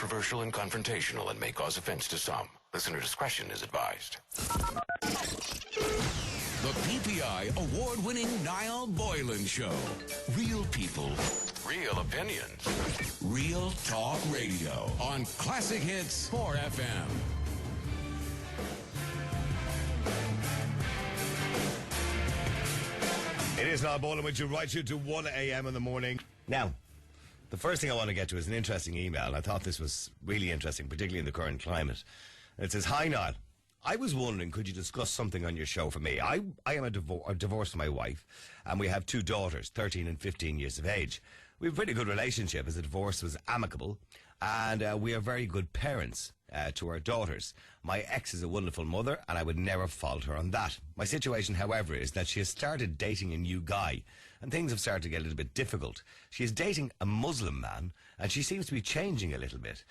controversial and confrontational and may cause offense to some. Listener discretion is advised. The PPI award-winning Niall Boylan Show. Real people. Real opinions. Real talk radio. On Classic Hits 4 FM. It is Niall Boylan with you right through to 1 a.m. in the morning. Now, the first thing I want to get to is an interesting email. I thought this was really interesting, particularly in the current climate. It says, "Hi Niall, I was wondering, could you discuss something on your show for me? I am divorced from my wife, and we have two daughters, 13 and 15 years of age. We have a pretty good relationship as the divorce was amicable, and we are very good parents to our daughters. My ex is a wonderful mother, and I would never fault her on that. My situation, however, is that she has started dating a new guy, and things have started to get a little bit difficult. She is dating a Muslim man, and she seems to be changing a little bit.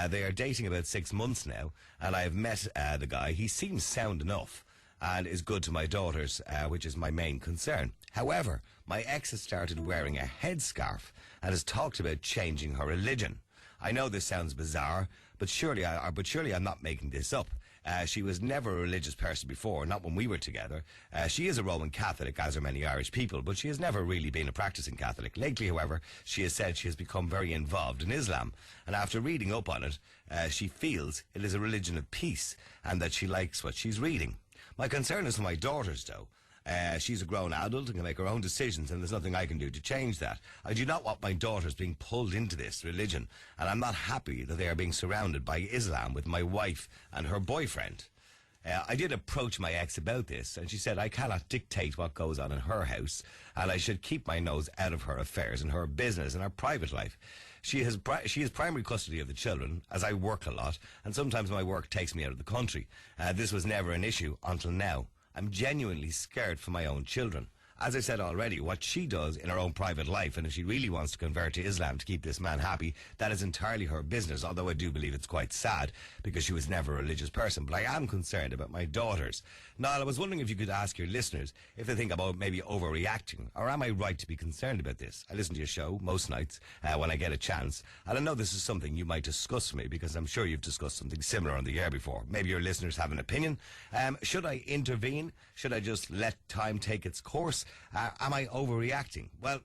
They are dating about 6 months now, and I have met the guy. He seems sound enough and is good to my daughters, which is my main concern. However, my ex has started wearing a headscarf and has talked about changing her religion. I know this sounds bizarre, but surely I'm not making this up. She was never a religious person before, not when we were together. She is a Roman Catholic, as are many Irish people, but she has never really been a practicing Catholic. Lately, however, she has said she has become very involved in Islam, and after reading up on it, she feels it is a religion of peace and that she likes what she's reading. My concern is for my daughters, though. She's a grown adult and can make her own decisions, and there's nothing I can do to change that. I do not want my daughters being pulled into this religion, and I'm not happy that they are being surrounded by Islam with my wife and her boyfriend. I did approach my ex about this, and she said I cannot dictate what goes on in her house, and I should keep my nose out of her affairs and her business and her private life. She has primary custody of the children, as I work a lot, and sometimes my work takes me out of the country. This was never an issue until now. I'm genuinely scared for my own children. As I said already, what she does in her own private life, and if she really wants to convert to Islam to keep this man happy, that is entirely her business, although I do believe it's quite sad, because she was never a religious person. But I am concerned about my daughters. Niall, I was wondering if you could ask your listeners if they think about maybe overreacting, or am I right to be concerned about this? I listen to your show most nights when I get a chance, and I know this is something you might discuss with me, because I'm sure you've discussed something similar on the air before. Maybe your listeners have an opinion. Should I intervene? Should I just let time take its course? Am I overreacting? Well,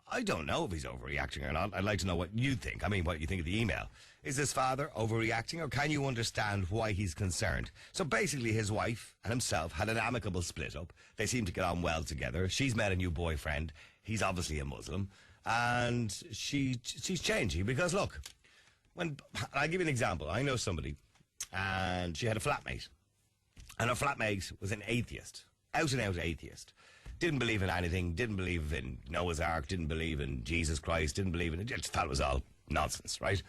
I don't know if he's overreacting or not. I'd like to know what you think. I mean, what you think of the email. Is this father overreacting, or can you understand why he's concerned? So basically, his wife and himself had an amicable split up. They seem to get on well together. She's met a new boyfriend. He's obviously a Muslim. And she's changing because, look, I'll give you an example. I know somebody, and she had a flatmate. And her flatmate was an atheist. Out-and-out atheist. Didn't believe in anything, didn't believe in Noah's Ark, didn't believe in Jesus Christ, didn't believe in it, just thought it was all nonsense, right?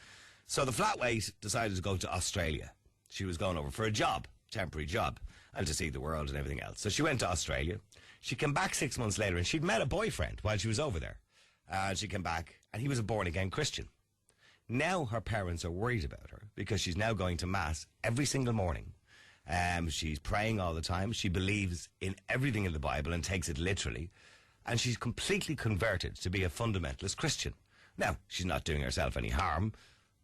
So the flatmate decided to go to Australia. She was going over for a job, temporary job, and to see the world and everything else. So she went to Australia. She came back 6 months later, and she'd met a boyfriend while she was over there. And she came back, and he was a born-again Christian. Now her parents are worried about her, because she's now going to Mass every single morning. She's praying all the time. She believes in everything in the Bible and takes it literally. And she's completely converted to be a fundamentalist Christian. Now, she's not doing herself any harm,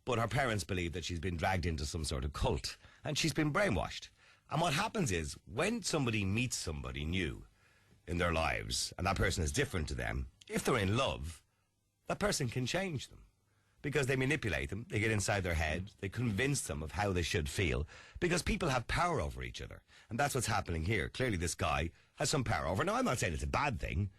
but her parents believe that she's been dragged into some sort of cult and she's been brainwashed. And what happens is, when somebody meets somebody new in their lives and that person is different to them, if they're in love, that person can change them. Because they manipulate them, they get inside their head, they convince them of how they should feel, because people have power over each other. And that's what's happening here. Clearly this guy has some power over her. Now, I'm not saying it's a bad thing,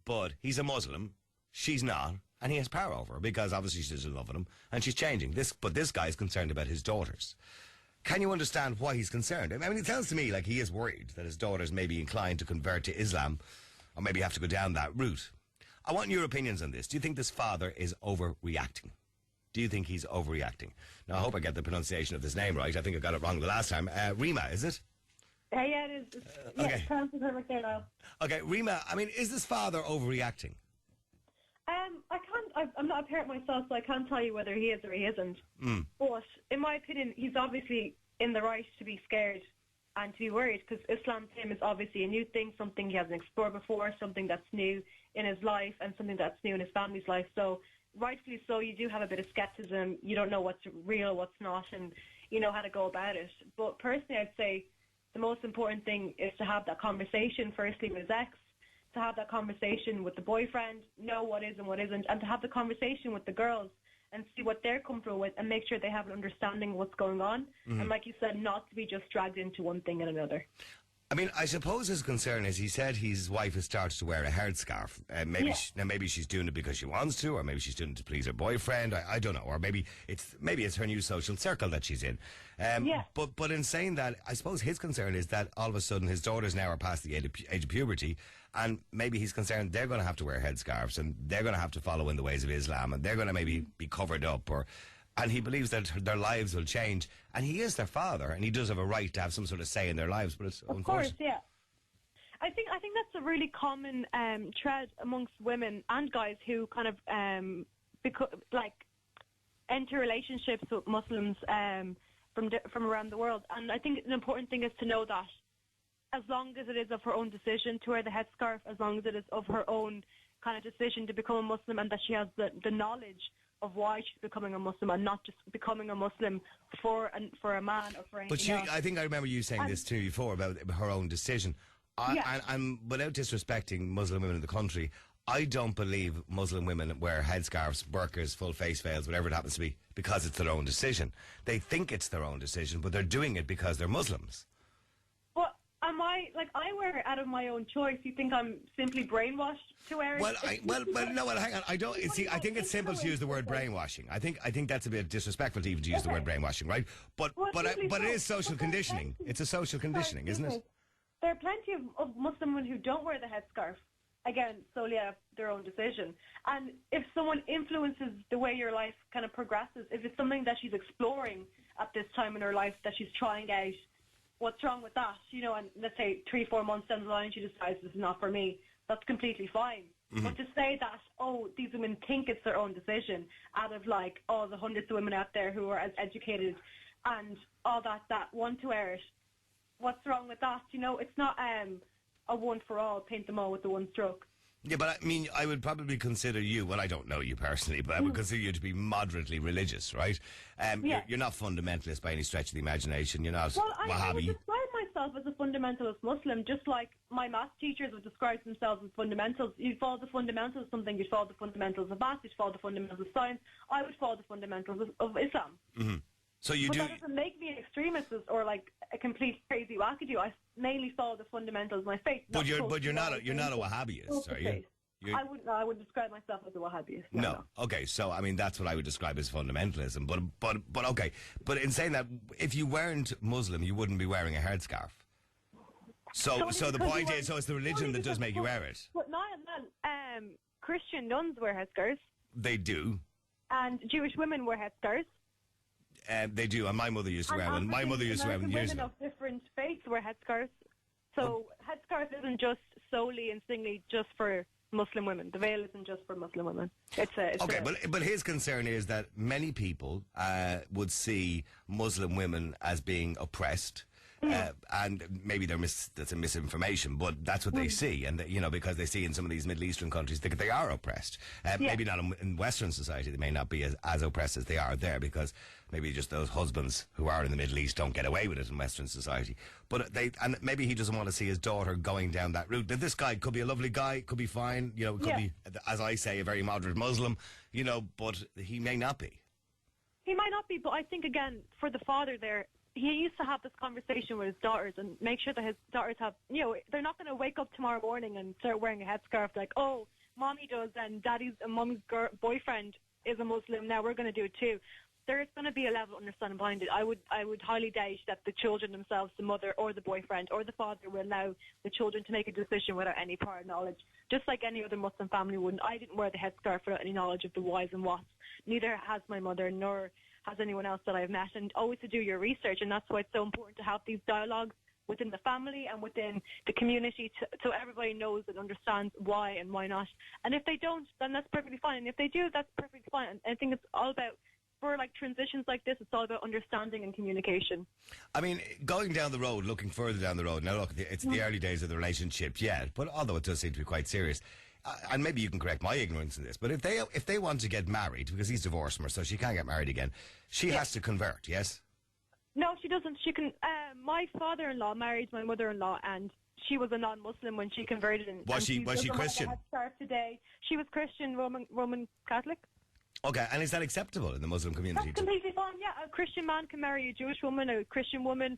but he's a Muslim, she's not, and he has power over her, because obviously she's in love with him, and she's changing. But this guy is concerned about his daughters. Can you understand why he's concerned? I mean, it sounds to me like he is worried that his daughters may be inclined to convert to Islam, or maybe have to go down that route. I want your opinions on this. Do you think this father is overreacting? Do you think he's overreacting? Now, I hope I get the pronunciation of this name right. I think I got it wrong the last time. Rima, is it? Yeah, it is. Okay. Pronounced perfect there now. Okay, Rima, I mean, is this father overreacting? I'm not a parent myself, so I can't tell you whether he is or he isn't. But in my opinion, he's obviously in the right to be scared and to be worried, because Islam to him is obviously a new thing, something he hasn't explored before, something that's new in his life and something that's new in his family's life. So rightfully so, you do have a bit of skepticism. You don't know what's real, what's not, and you know how to go about it. But personally, I'd say the most important thing is to have that conversation, firstly with his ex, to have that conversation with the boyfriend, know what is and what isn't, and to have the conversation with the girls and see what they're comfortable with and make sure they have an understanding of what's going on. And like you said, not to be just dragged into one thing and another. I mean, I suppose his concern is he said his wife has started to wear a headscarf. Maybe she's doing it because she wants to, or maybe she's doing it to please her boyfriend. I don't know. Or maybe it's her new social circle that she's in. But in saying that, I suppose his concern is that all of a sudden his daughters now are past the age of puberty, and maybe he's concerned they're going to have to wear headscarves and they're going to have to follow in the ways of Islam and they're going to maybe be covered up and he believes that their lives will change. And he is their father, and he does have a right to have some sort of say in their lives. But it's of course, yeah. I think that's a really common thread amongst women and guys who kind of enter relationships with Muslims from around the world. And I think an important thing is to know that as long as it is of her own decision to wear the headscarf, as long as it is of her own kind of decision to become a Muslim, and that she has the knowledge of why she's becoming a Muslim and not just becoming a Muslim for a man or for anything else. I think I remember you saying this to me before about her own decision. And without disrespecting Muslim women in the country, I don't believe Muslim women wear headscarves, burqas, full face veils, whatever it happens to be, because it's their own decision. They think it's their own decision, but they're doing it because they're Muslims. I wear it out of my own choice. You think I'm simply brainwashed to wear it? Hang on. I don't see. I think it's simple to use the word brainwashing. I think that's a bit disrespectful to even to use the word brainwashing, right? But it is social conditioning. It's a social conditioning, isn't it? There are plenty of Muslim women who don't wear the headscarf. Again, solely out of their own decision. And if someone influences the way your life kind of progresses, if it's something that she's exploring at this time in her life, that she's trying out, what's wrong with that? You know, and let's say 3-4 months down the line she decides this is not for me, that's completely fine. But to say that, these women think it's their own decision out of the hundreds of women out there who are as educated and all that want to wear it, what's wrong with that? You know, it's not a one for all, paint them all with the one stroke. Yeah, but I mean, I would probably consider you, well, I don't know you personally, but I would consider you to be moderately religious, right? You're not fundamentalist by any stretch of the imagination. You're not Wahhabi. I would describe myself as a fundamentalist Muslim, just like my math teachers would describe themselves as fundamentals. You'd follow the fundamentals of something, you'd follow the fundamentals of math, you'd follow the fundamentals of science. I would follow the fundamentals of Islam. Mm-hmm. So that doesn't make me an extremist or a complete crazy wackadoo. I mainly follow the fundamentals of my faith. But you're not a Wahhabist, are you? I wouldn't describe myself as a Wahhabist. No. Okay, so I mean that's what I would describe as fundamentalism. But okay. But in saying that, if you weren't Muslim, you wouldn't be wearing a headscarf. So the point is, it's the religion that does make you wear it. But Niall, Christian nuns wear headscarves. They do. And Jewish women wear headscarves. They do, and my mother used to wear one. My mother used to wear one years ago. Women of different faiths wear headscarves. So headscarf isn't just solely and singly just for Muslim women. The veil isn't just for Muslim women. But his concern is that many people would see Muslim women as being oppressed. And maybe that's a misinformation, but that's what they see, and because they see in some of these Middle Eastern countries that they are oppressed. Maybe not in Western society; they may not be as oppressed as they are there, because maybe just those husbands who are in the Middle East don't get away with it in Western society. But and maybe he doesn't want to see his daughter going down that route. This guy could be a lovely guy, could be fine, could be, as I say, a very moderate Muslim, but he may not be. He might not be, but I think again for the father there. He used to have this conversation with his daughters and make sure that his daughters have, they're not going to wake up tomorrow morning and start wearing a headscarf like, oh, mommy does and daddy's and mommy's boyfriend is a Muslim, now we're going to do it too. There is going to be a level of understanding behind it. I would highly doubt that the children themselves, the mother or the boyfriend or the father, will allow the children to make a decision without any prior knowledge, just like any other Muslim family wouldn't. I didn't wear the headscarf without any knowledge of the whys and whats. Neither has my mother, nor has anyone else that I've met, and always to do your research, and that's why it's so important to have these dialogues within the family and within the community so everybody knows and understands why and why not. And if they don't, then that's perfectly fine. And if they do, that's perfectly fine. And I think it's all about, for transitions like this, it's all about understanding and communication. I mean, going down the road, looking further down the road, now look, it's the early days of the relationship, but although it does seem to be quite serious, and maybe you can correct my ignorance in this, but if they want to get married, because he's divorced from her, so she can't get married again, she has to convert, yes? No, she doesn't. She can. My father-in-law married my mother-in-law, and she was a non-Muslim when she converted. Was she Christian? Today, she was Christian, Roman Catholic. Okay, and is that acceptable in the Muslim community? That's completely fine. Yeah, a Christian man can marry a Jewish woman, a Christian woman,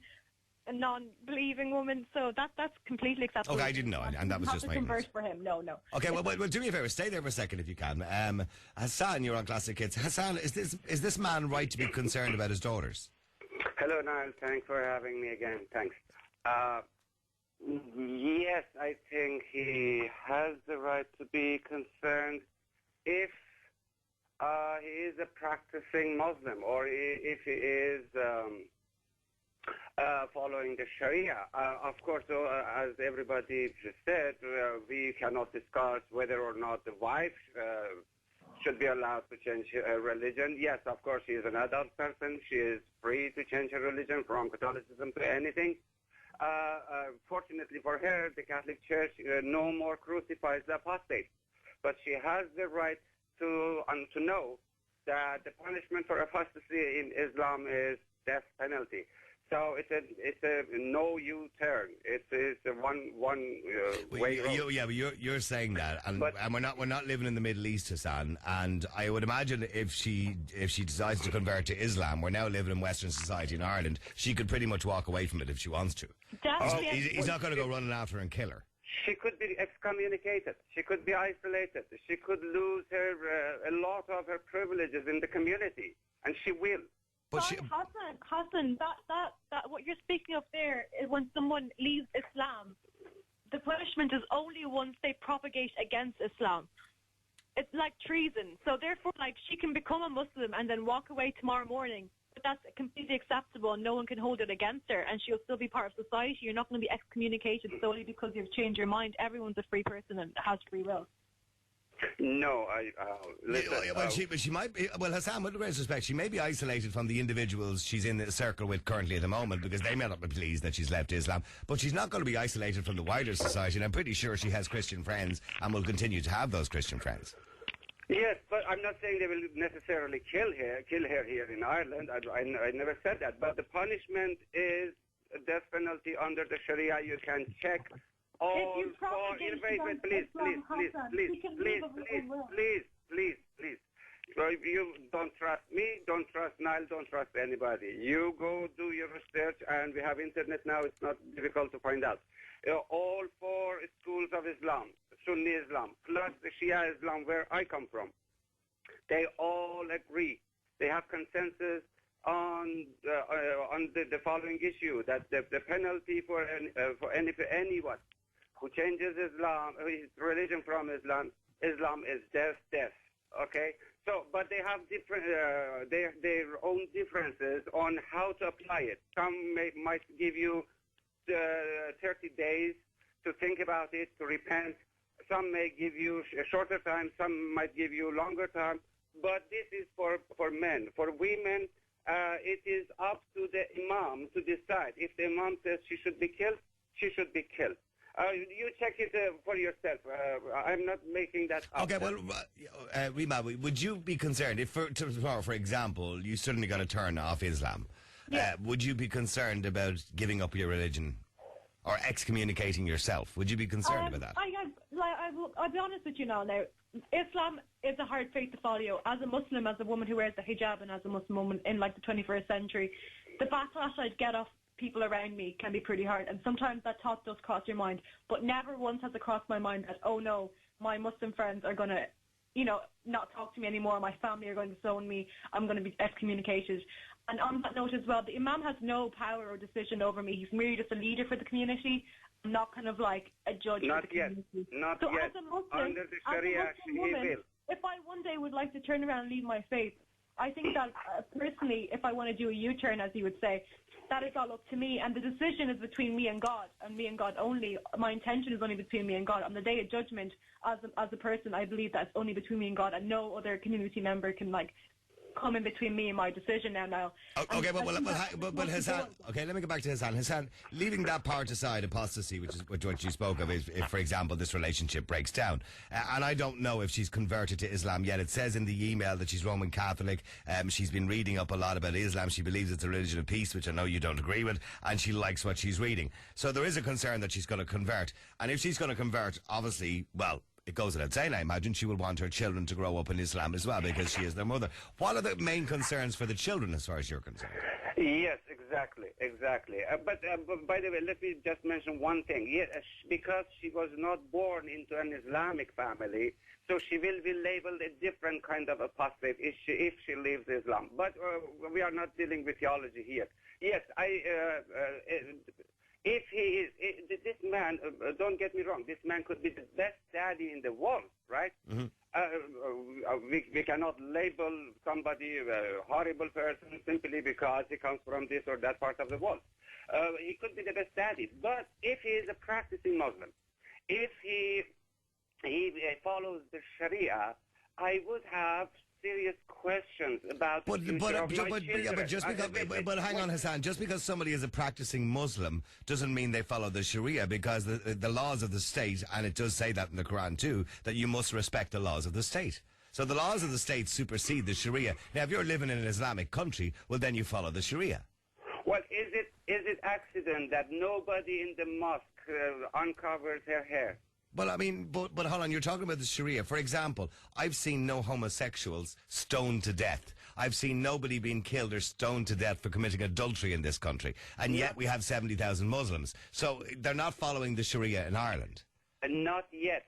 a non-believing woman. So that's completely acceptable. Okay, I didn't know, and that was just my ignorance. Convert for him. No. Okay, well, do me a favour. Stay there for a second if you can. Hassan, you're on Classic Hits. Hassan, is this man right to be concerned about his daughters? Hello, Niall. Thanks for having me again. Thanks. Yes, I think he has the right to be concerned if he is a practicing Muslim or if he is following the Sharia. Of course, as everybody just said, we cannot discuss whether or not the wife should be allowed to change her religion. Yes, of course, she is an adult person. She is free to change her religion from Catholicism to anything. Fortunately for her, the Catholic Church no more crucifies the apostate. But she has the right to know that the punishment for apostasy in Islam is death penalty. So it's a no U-turn. It's a one way. You're saying that, and we're not living in the Middle East, Hassan. And I would imagine if she decides to convert to Islam, we're now living in Western society in Ireland. She could pretty much walk away from it if she wants to. He's not going to go running after her and kill her. She could be excommunicated. She could be isolated. She could lose a lot of her privileges in the community, and she will. But Hassan, that what you're speaking of there is when someone leaves Islam, the punishment is only once they propagate against Islam. It's like treason. So therefore, like, she can become a Muslim and then walk away tomorrow morning, but that's completely acceptable and no one can hold it against her, and she'll still be part of society. You're not going to be excommunicated solely because you've changed your mind. Everyone's a free person and has free will. No, listen. She might be. Well, Hassan, with great respect, she may be isolated from the individuals she's in the circle with currently at the moment because they may not be pleased that she's left Islam. But she's not going to be isolated from the wider society, and I'm pretty sure she has Christian friends and will continue to have those Christian friends. Yes, but I'm not saying they will necessarily kill her here in Ireland. I never said that. But the punishment is a death penalty under the Sharia. You can check. Please. You don't trust me, don't trust Niall, don't trust anybody. You go do your research, and we have internet now. It's not difficult to find out. All four schools of Islam, Sunni Islam, plus the Shia Islam, where I come from, they all agree. They have consensus on the following issue, that the penalty for anyone who changes Islam, his religion from Islam is death. Okay, so but they have different their own differences on how to apply it. Some might give you 30 days to think about it, to repent. Some may give you a shorter time. Some might give you longer time. But this is for men. For women, it is up to the imam to decide. If the imam says she should be killed, she should be killed. You check it for yourself. I'm not making that up. Okay, well, Rima, would you be concerned if, tomorrow, for example, you suddenly got a turn off Islam? Yeah. Would you be concerned about giving up your religion or excommunicating yourself? Would you be concerned about that? I'll be honest with you now. Islam is a hard faith to follow. As a Muslim, as a woman who wears the hijab, and as a Muslim woman in like the 21st century, the backlash I'd get off people around me can be pretty hard, and sometimes that thought does cross your mind, but never once has it crossed my mind that, oh no, my Muslim friends are going to, not talk to me anymore, my family are going to disown me, I'm going to be excommunicated. And on that note as well, the Imam has no power or decision over me. He's merely just a leader for the community, not kind of like a judge for the community. Not so yet. As a Muslim, under the Sharia, woman, if I one day would like to turn around and leave my faith, I think that personally, if I want to do a U-turn, as you would say, that is all up to me, and the decision is between me and God only. My intention is only between me and God. On the day of judgment, as a person, I believe that's only between me and God, and no other community member can come in between me and my decision now, Niall. Okay, but Hassan, okay, let me go back to Hassan. Hassan, leaving that part aside, apostasy, which is what you spoke of, if, for example, this relationship breaks down, and I don't know if she's converted to Islam yet. It says in the email that she's Roman Catholic. She's been reading up a lot about Islam. She believes it's a religion of peace, which I know you don't agree with, and she likes what she's reading. So there is a concern that she's going to convert, and if she's going to convert, obviously, well, it goes without saying, I imagine she will want her children to grow up in Islam as well, because she is their mother. What are the main concerns for the children as far as you're concerned? Yes, exactly. But by the way, let me just mention one thing. Yes, because she was not born into an Islamic family, so she will be labeled a different kind of apostate if she leaves Islam. But we are not dealing with theology here. Yes, if he is, this man, don't get me wrong, this man could be the best daddy in the world, right? Mm-hmm. We cannot label somebody a horrible person simply because he comes from this or that part of the world. He could be the best daddy. But if he is a practicing Muslim, if he follows the Sharia, I would have serious questions about the future of my children. But hang on, Hassan. Just because somebody is a practicing Muslim doesn't mean they follow the Sharia, because the laws of the state, and it does say that in the Quran too, that you must respect the laws of the state. So the laws of the state supersede the Sharia. Now, if you're living in an Islamic country, well, then you follow the Sharia. Well, is it accident that nobody in the mosque uncovers her hair? Well, I mean, but hold on, you're talking about the Sharia. For example, I've seen no homosexuals stoned to death. I've seen nobody being killed or stoned to death for committing adultery in this country. And yet we have 70,000 Muslims. So they're not following the Sharia in Ireland. Not yet,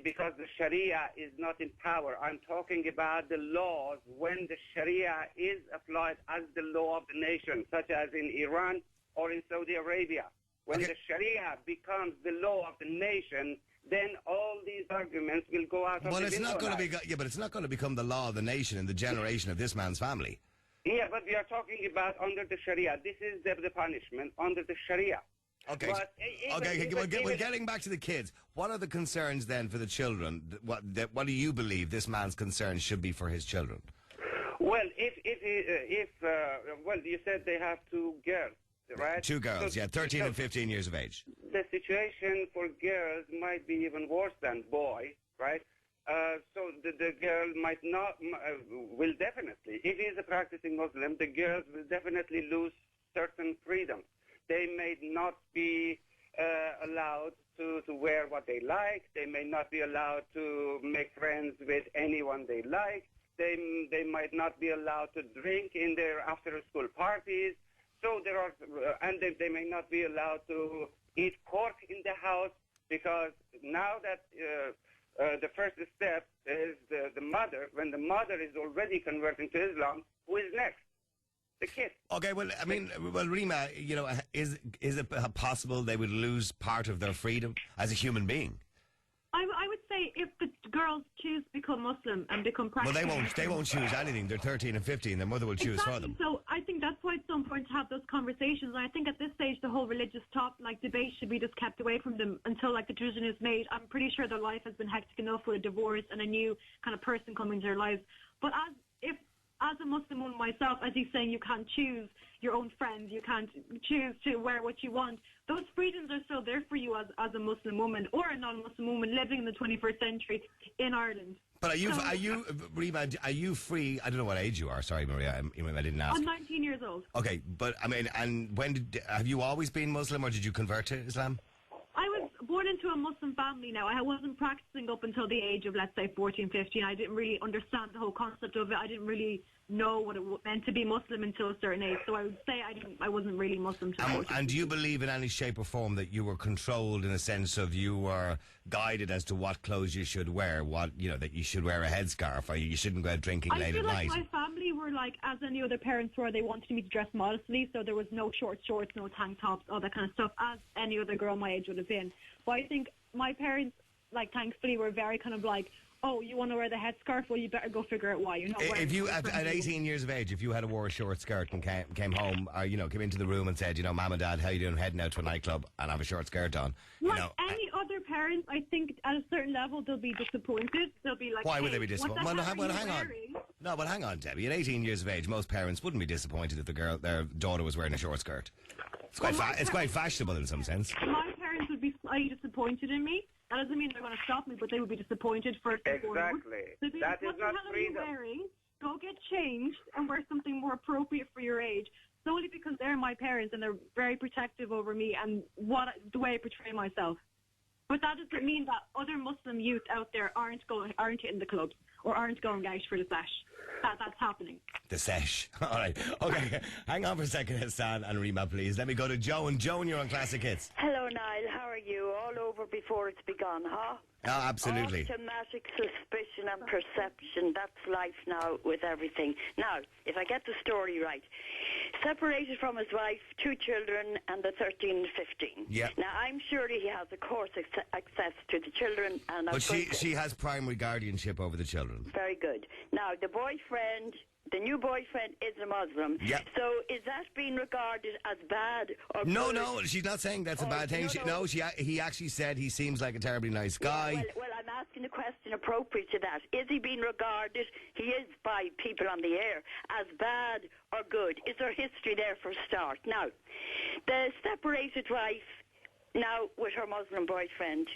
because the Sharia is not in power. I'm talking about the laws when the Sharia is applied as the law of the nation, such as in Iran or in Saudi Arabia. When the Sharia becomes the law of the nation, then all these arguments will go out of the window. But it's not going to become the law of the nation in the generation of this man's family. Yeah, but we are talking about under the Sharia. This is the punishment under the Sharia. Okay. We're getting back to the kids. What are the concerns then for the children? What do you believe this man's concerns should be for his children? Well, well, you said they have 2 girls. Right? 2 girls, 13 and 15 years of age. The situation for girls might be even worse than boys, right? So the girl might not, will definitely, if he is a practicing Muslim, the girls will definitely lose certain freedoms. They may not be allowed to wear what they like. They may not be allowed to make friends with anyone they like. They might not be allowed to drink in their after-school parties. So there are, and they may not be allowed to eat pork in the house, because now that the first step is the mother. When the mother is already converting to Islam, who is next? The kid. Okay, well, I mean, Rima, is it possible they would lose part of their freedom as a human being? I would say if the girls choose to become Muslim and become practicing... Well, they won't choose anything. They're 13 and 15. Their mother will choose for them. So I think that's why it's so important to have those conversations. And I think at this stage, the whole religious debate should be just kept away from them until, the decision is made. I'm pretty sure their life has been hectic enough with a divorce and a new kind of person coming to their lives. But as a Muslim woman myself, as he's saying, you can't choose your own friends, you can't choose to wear what you want. Those freedoms are still there for you as a Muslim woman or a non-Muslim woman living in the 21st century in Ireland. But Rima, are you free? I don't know what age you are. Sorry, Maria, I didn't ask. I'm 19 years old. Okay, but I mean, and have you always been Muslim, or did you convert to Islam? I was born into a Muslim family now. I wasn't practicing up until the age of, let's say, 14, 15. I didn't really understand the whole concept of it. I didn't really know what it meant to be Muslim until a certain age. So I would say I wasn't really Muslim till 14. And do you believe in any shape or form that you were controlled in a sense of you were guided as to what clothes you should wear, that you should wear a headscarf, or you shouldn't go out drinking late at night? I feel like my family were like, as any other parents were, they wanted me to dress modestly, so there was no short shorts, no tank tops, all that kind of stuff, as any other girl my age would have been. But I think my parents, thankfully, were very kind of like, oh, you want to wear the headscarf? Well, you better go figure out why. You're not wearing. If you at 18 years of age, if you had wore a short skirt and came home, or came into the room and said, Mom and Dad, how you doing? Heading out to a nightclub and have a short skirt on. Any other parents, I think at a certain level they'll be disappointed. They'll be like, Why would hey, they be disappointed? What the hell are you hang on. wearing? No, but hang on, Debbie. At 18 years of age, most parents wouldn't be disappointed if their daughter was wearing a short skirt. It's quite fashionable in some sense. My parents would be slightly disappointed in me. That doesn't mean they're going to stop me, but they would be disappointed for Exactly. So be That like, is not what the hell freedom. are you wearing? Go get changed and wear something more appropriate for your age. Solely because they're my parents and they're very protective over me and the way I portray myself. But that doesn't mean that other Muslim youth out there aren't in the clubs or aren't going out for the sesh. That's happening. The sesh. All right. Okay. Hang on for a second, Hassan and Rima, please. Let me go to Joan. Joan, you're on Classic Hits. Hello, Niall. How are you? All over before it's begun, huh? Oh, absolutely. Automatic suspicion and perception. That's life now with everything. Now, if I get the story right, separated from his wife, 2 children, and the 13 and 15. Yeah. Now, I'm sure he has, of course, access to the children. And But she has primary guardianship over the children. Very good. Now, the new boyfriend is a Muslim. Yeah. So is that being regarded as bad or No, good? no, she's not saying that's a bad thing. He actually said he seems like a terribly nice guy. Yeah, well, I'm asking a question appropriate to that. Is he being regarded, he is by people on the air, as bad or good? Is there history there for a start? Now, the separated wife, now with her Muslim boyfriend,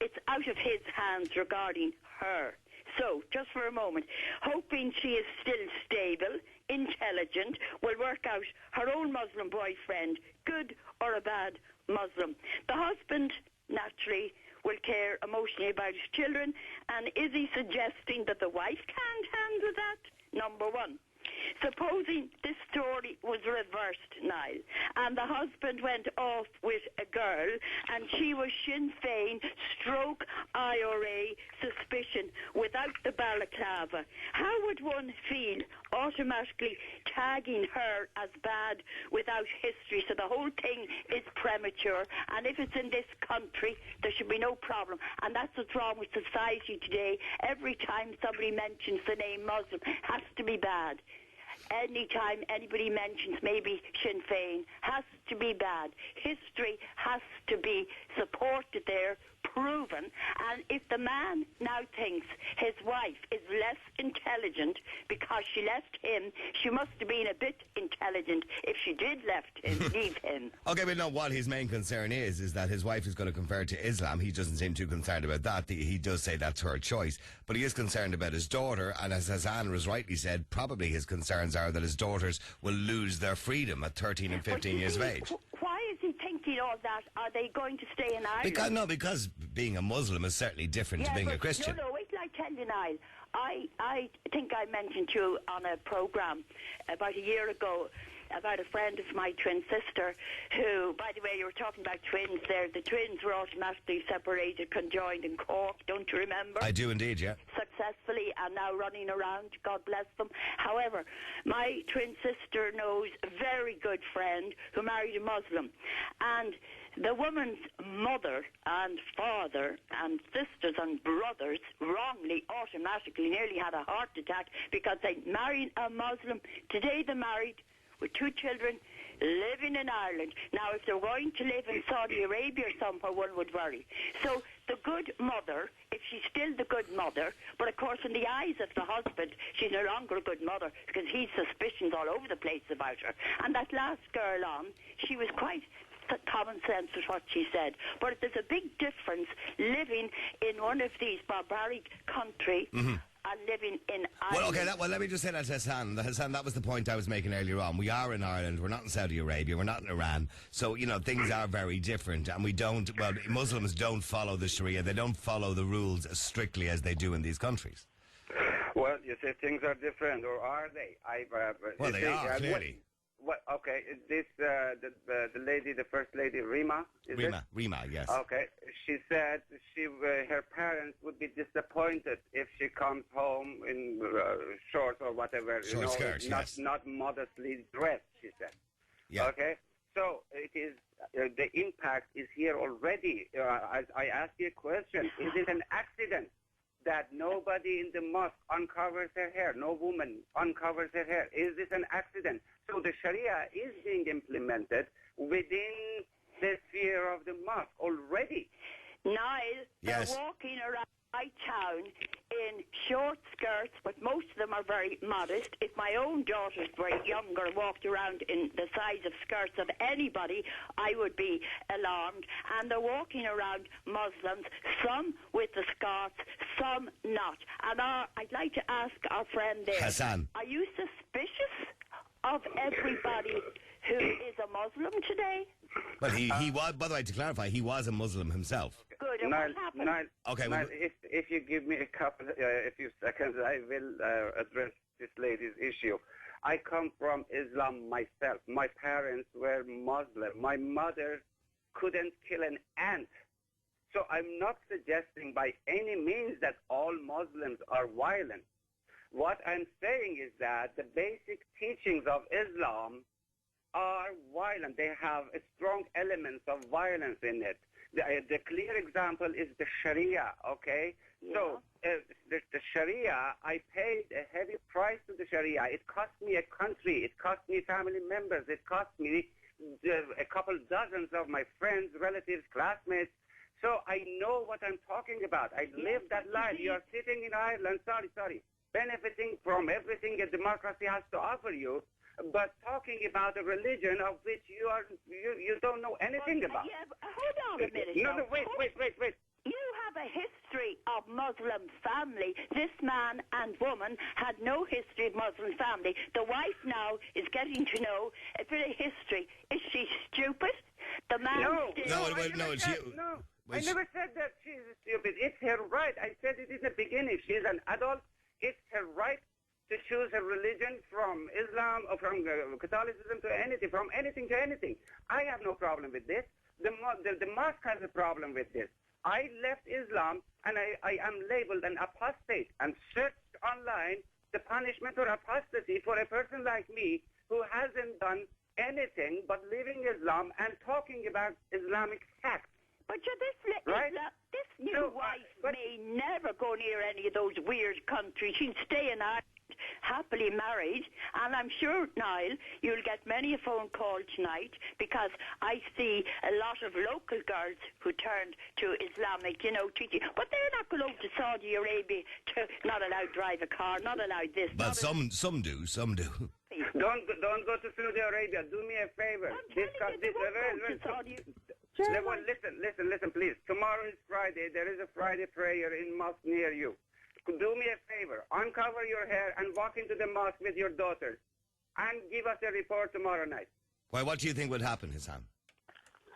it's out of his hands regarding her. So, just for a moment, hoping she is still stable, intelligent, will work out her own Muslim boyfriend, good or a bad Muslim. The husband, naturally, will care emotionally about his children, and is he suggesting that the wife can't handle that? Number one. Supposing this story was reversed, Niall, and the husband went off with a girl and she was Sinn Féin stroke IRA suspicion without the balaclava, how would one feel automatically tagging her as bad without history? So the whole thing is premature, and if it's in this country, there should be no problem. And that's what's wrong with society today. Every time somebody mentions the name Muslim, has to be bad. Anytime anybody mentions maybe Sinn Féin, has to be bad. History has to be supported there, proven. And if the man now thinks his wife is less intelligent because she left him, she must have been a bit intelligent if she did leave him. Okay, but no, what his main concern is that his wife is going to convert to Islam. He doesn't seem too concerned about that. He does say that's her choice. But he is concerned about his daughter, and as Hassan has rightly said, probably his concerns are that his daughters will lose their freedom at 13 and 15 years of age. Why is he thinking all that? Are they going to stay in Ireland? Because being a Muslim is certainly different to being a Christian. No, wait till I tell you, Niall. I think I mentioned to you on a programme about a year ago about a friend of my twin sister who, by the way, you were talking about twins there. The twins were automatically separated, conjoined in Cork, don't you remember? I do indeed, yeah. Successfully, and now running around, God bless them. However, my twin sister knows a very good friend who married a Muslim, and the woman's mother and father and sisters and brothers wrongly, automatically, nearly had a heart attack because they married a Muslim. Today they're married with 2 children living in Ireland. Now, if they're going to live in Saudi Arabia or somewhere, one would worry. So the good mother, if she's still the good mother, but of course in the eyes of the husband, she's no longer a good mother because he's suspicions all over the place about her. And that last girl on, she was quite common sense with what she said. But there's a big difference living in one of these barbaric countries and living in Ireland. Well, okay, let me just say that to Hassan. Hassan, that was the point I was making earlier on. We are in Ireland, we're not in Saudi Arabia, we're not in Iran. So, things are very different, and Muslims don't follow the Sharia. They don't follow the rules as strictly as they do in these countries. Well, you say things are different, or are they? Well, they are, clearly. Okay, is this the lady, the first lady, Rima? Rima, yes. Okay, she said her parents would be disappointed if she comes home in shorts or whatever, Short skirts, not modestly dressed. She said. Yeah. Okay, so it is the impact is here already. I ask you a question: is it an accident that nobody in the mosque uncovers her hair? No woman uncovers her hair. Is this an accident? So the Sharia is being implemented within the sphere of the mosque already. Niall, Yes. they're walking around my town in short skirts, but most of them are very modest. If my own daughters were younger walked around in the size of skirts of anybody, I would be alarmed. And they're walking around Muslims, some with the scarves, some not. And I'd like to ask our friend there, Hassan. are you suspicious of everybody who is a Muslim today? Well, he was, by the way, to clarify, he was a Muslim himself. Good, and Niall, what happened? Niall, Okay, Niall, well- if you give me a few seconds, I will address this lady's issue. I come from Islam myself. My parents were Muslim. My mother couldn't kill an ant. So I'm not suggesting by any means that all Muslims are violent. What I'm saying is that the basic teachings of Islam are violent. They have strong elements of violence in it. The clear example is the Sharia, okay? Yeah. So the Sharia, I paid a heavy price to the Sharia. It cost me a country. It cost me family members. It cost me a couple dozens of my friends, relatives, classmates. So I know what I'm talking about. I lived that life. You're sitting in Ireland, sorry, benefiting from everything a democracy has to offer you, but talking about a religion of which you don't know anything about. Yeah, hold on a minute. No, wait. You have a history of Muslim family. This man and woman had no history of Muslim family. The wife now is getting to know a bit of history. Is she stupid? The man I never said that she's stupid. It's her right. I said it in the beginning. She's an adult. It's her right to choose her religion from Islam or from Catholicism to anything, from anything to anything. I have no problem with this. The mosque has a problem with this. I left Islam and I am labeled an apostate and searched online the punishment for apostasy for a person like me who hasn't done anything but living Islam and talking about Islamic facts. But this new So, wife but- may never go near any of those weird countries. She'll stay in Ireland, happily married. And I'm sure, Niall, you'll get many a phone call tonight because I see a lot of local girls who turned to Islamic, teaching. But they're not going over to Saudi Arabia to not allowed to drive a car, not allowed this. Well, not some do. Don't go to Saudi Arabia. Do me a favor. Listen, please. Tomorrow is Friday. There is a Friday prayer in mosque near you. Do me a favor. Uncover your hair and walk into the mosque with your daughters and give us a report tomorrow night. Why, what do you think would happen, Hassan?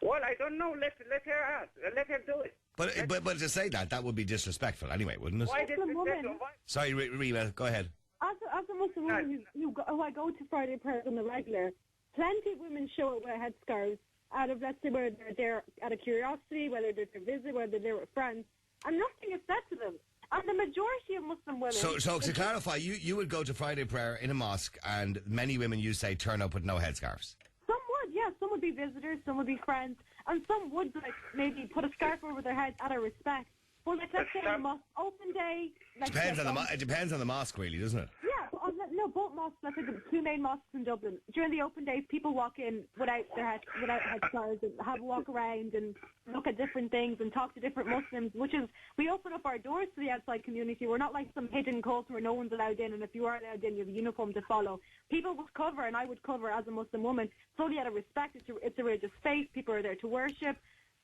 Well, I don't know. Let her ask. Let her do it. But to say that would be disrespectful anyway, wouldn't it? Why did Muslim woman. Sorry, Rima, go ahead. As a Muslim woman who I go to Friday prayers on the regular, plenty of women show up with headscarves out of, let's say, whether they're there out of curiosity, whether they're to visit, whether they're with friends, and nothing is said to them. And the majority of Muslim women... So to clarify, you would go to Friday prayer in a mosque and many women, you say, turn up with no headscarves. Some would, yeah. Some would be visitors, some would be friends, and some would maybe put a scarf over their head out of respect. But let's say a mosque open day... It depends on the mosque, really, doesn't it? Yeah, both mosques, let's say the two main mosques in Dublin, during the open days, people walk in without headscarves and have a walk around and look at different things and talk to different Muslims, which is, we open up our doors to the outside community. We're not like some hidden cult where no one's allowed in, and if you are allowed in, you have a uniform to follow. People would cover, and I would cover as a Muslim woman, solely out of respect. It's a religious faith. People are there to worship.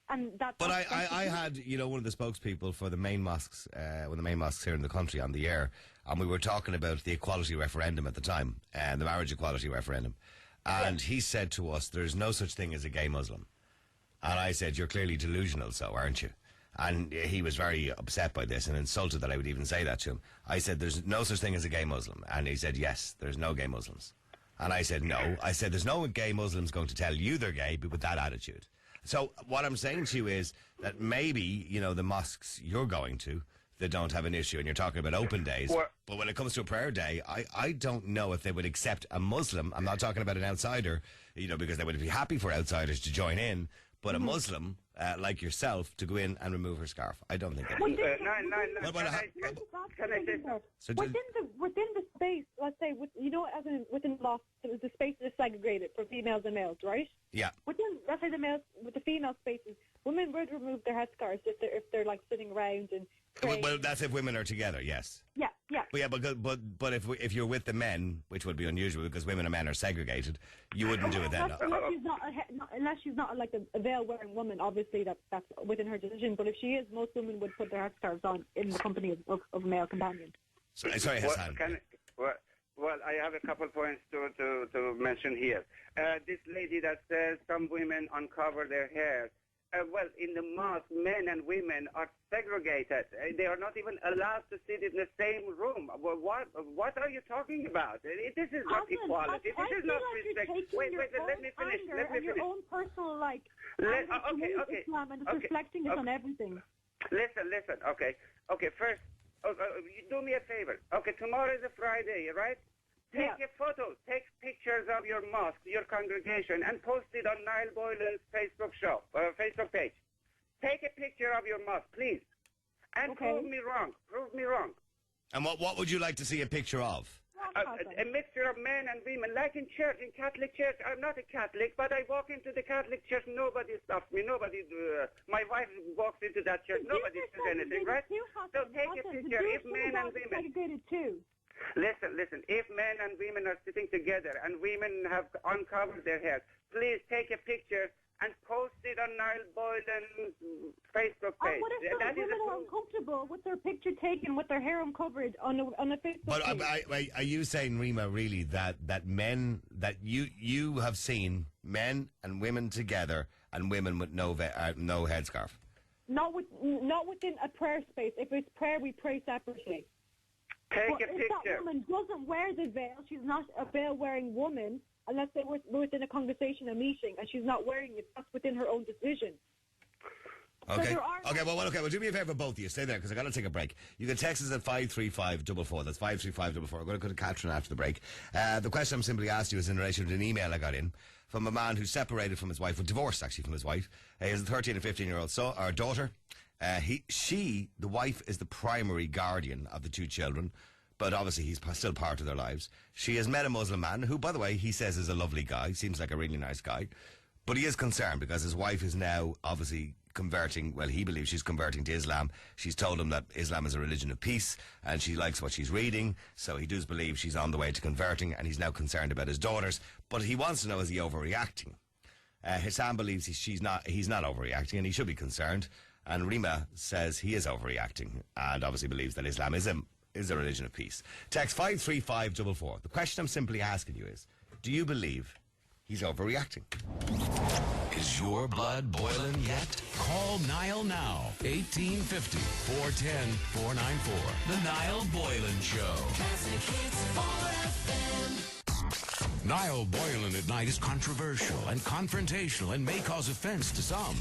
And but I had, one of the spokespeople for the main mosques, one of the main mosques here in the country on the air, and we were talking about the equality referendum at the time, and the marriage equality referendum. And he said to us, there's no such thing as a gay Muslim. And I said, you're clearly delusional, so aren't you? And he was very upset by this and insulted that I would even say that to him. I said, there's no such thing as a gay Muslim. And he said, yes, there's no gay Muslims. And I said, no. I said, there's no gay Muslims going to tell you they're gay, but with that attitude. So what I'm saying to you is that maybe, the mosques you're going to, they don't have an issue, and you're talking about open days. But when it comes to a prayer day, I don't know if they would accept a Muslim. I'm not talking about an outsider, because they would be happy for outsiders to join in. But a Muslim, like yourself to go in and remove her scarf. I don't think that. Can I say So within the space, let's say, within the loft, the space is segregated for females and males, right? Yeah. Let's say with the female spaces, women would remove their headscarves if they're like sitting around and. Well, that's if women are together, yes. Yeah. But yeah, but if you're with the men, which would be unusual because women and men are segregated, you wouldn't do it then. Unless she's not like a veil-wearing woman, obviously that's within her decision. But if she is, most women would put their headscarves on in the company of a male companion. Sorry, Hassan. Well, I have a couple points to mention here. This lady that says some women uncover their hair. Well, in the mosque, men and women are segregated. They are not even allowed to sit in the same room. Well, what are you talking about? This is not equality. This is not respect. Wait, let me finish. Your own personal, Islam and okay, reflecting it on everything. Listen. Okay. First, you do me a favor. Okay, tomorrow is a Friday, right? Take a photo, take pictures of your mosque, your congregation, and post it on Niall Boylan's Facebook page. Take a picture of your mosque, please, and prove me wrong. And what would you like to see a picture of? A mixture of men and women, like in church, in Catholic church. I'm not a Catholic, but I walk into the Catholic church. Nobody stops me. My wife walks into that church. Nobody says anything, right? So take a picture. If men and women. Listen. If men and women are sitting together and women have uncovered their hair, please take a picture and post it on Niall Boylan's Facebook page. What if women are uncomfortable with their picture taken with their hair uncovered on a Facebook page? But are you saying, Rima, really that you have seen men and women together and women with no headscarf? Not within a prayer space. If it's prayer, we pray separately. Take a If picture. that woman doesn't wear the veil, she's not a veil-wearing woman, unless they were within a conversation, a meeting, and she's not wearing it. That's within her own decision. Okay. Well, do me a favour, both of you. Stay there, because I've got to take a break. You can text us at 53544. That's 53544. I'm going to go to Catherine after the break. The question I'm simply asked you is in relation to an email I got in from a man who's separated from his wife, divorced actually from his wife. He has a 13 and 15-year-old daughter. The wife is the primary guardian of the two children, but obviously he's still part of their lives. She has met a Muslim man who, by the way, he says is a lovely guy, seems like a really nice guy, but he is concerned because his wife is now obviously converting. Well, he believes she's converting to Islam. She's told him that Islam is a religion of peace and she likes what she's reading, so he does believe she's on the way to converting, and he's now concerned about his daughters, but he wants to know, is he overreacting? Hassan believes he's not overreacting and he should be concerned. And Rima says he is overreacting and obviously believes that Islam is a religion of peace. Text 53544. The question I'm simply asking you is, do you believe he's overreacting? Is your blood boiling yet? Call Niall now. 1850 410 494. The Niall Boylan Show. Classic Hits 4FM. Niall Boylan at night is controversial and confrontational and may cause offense to some.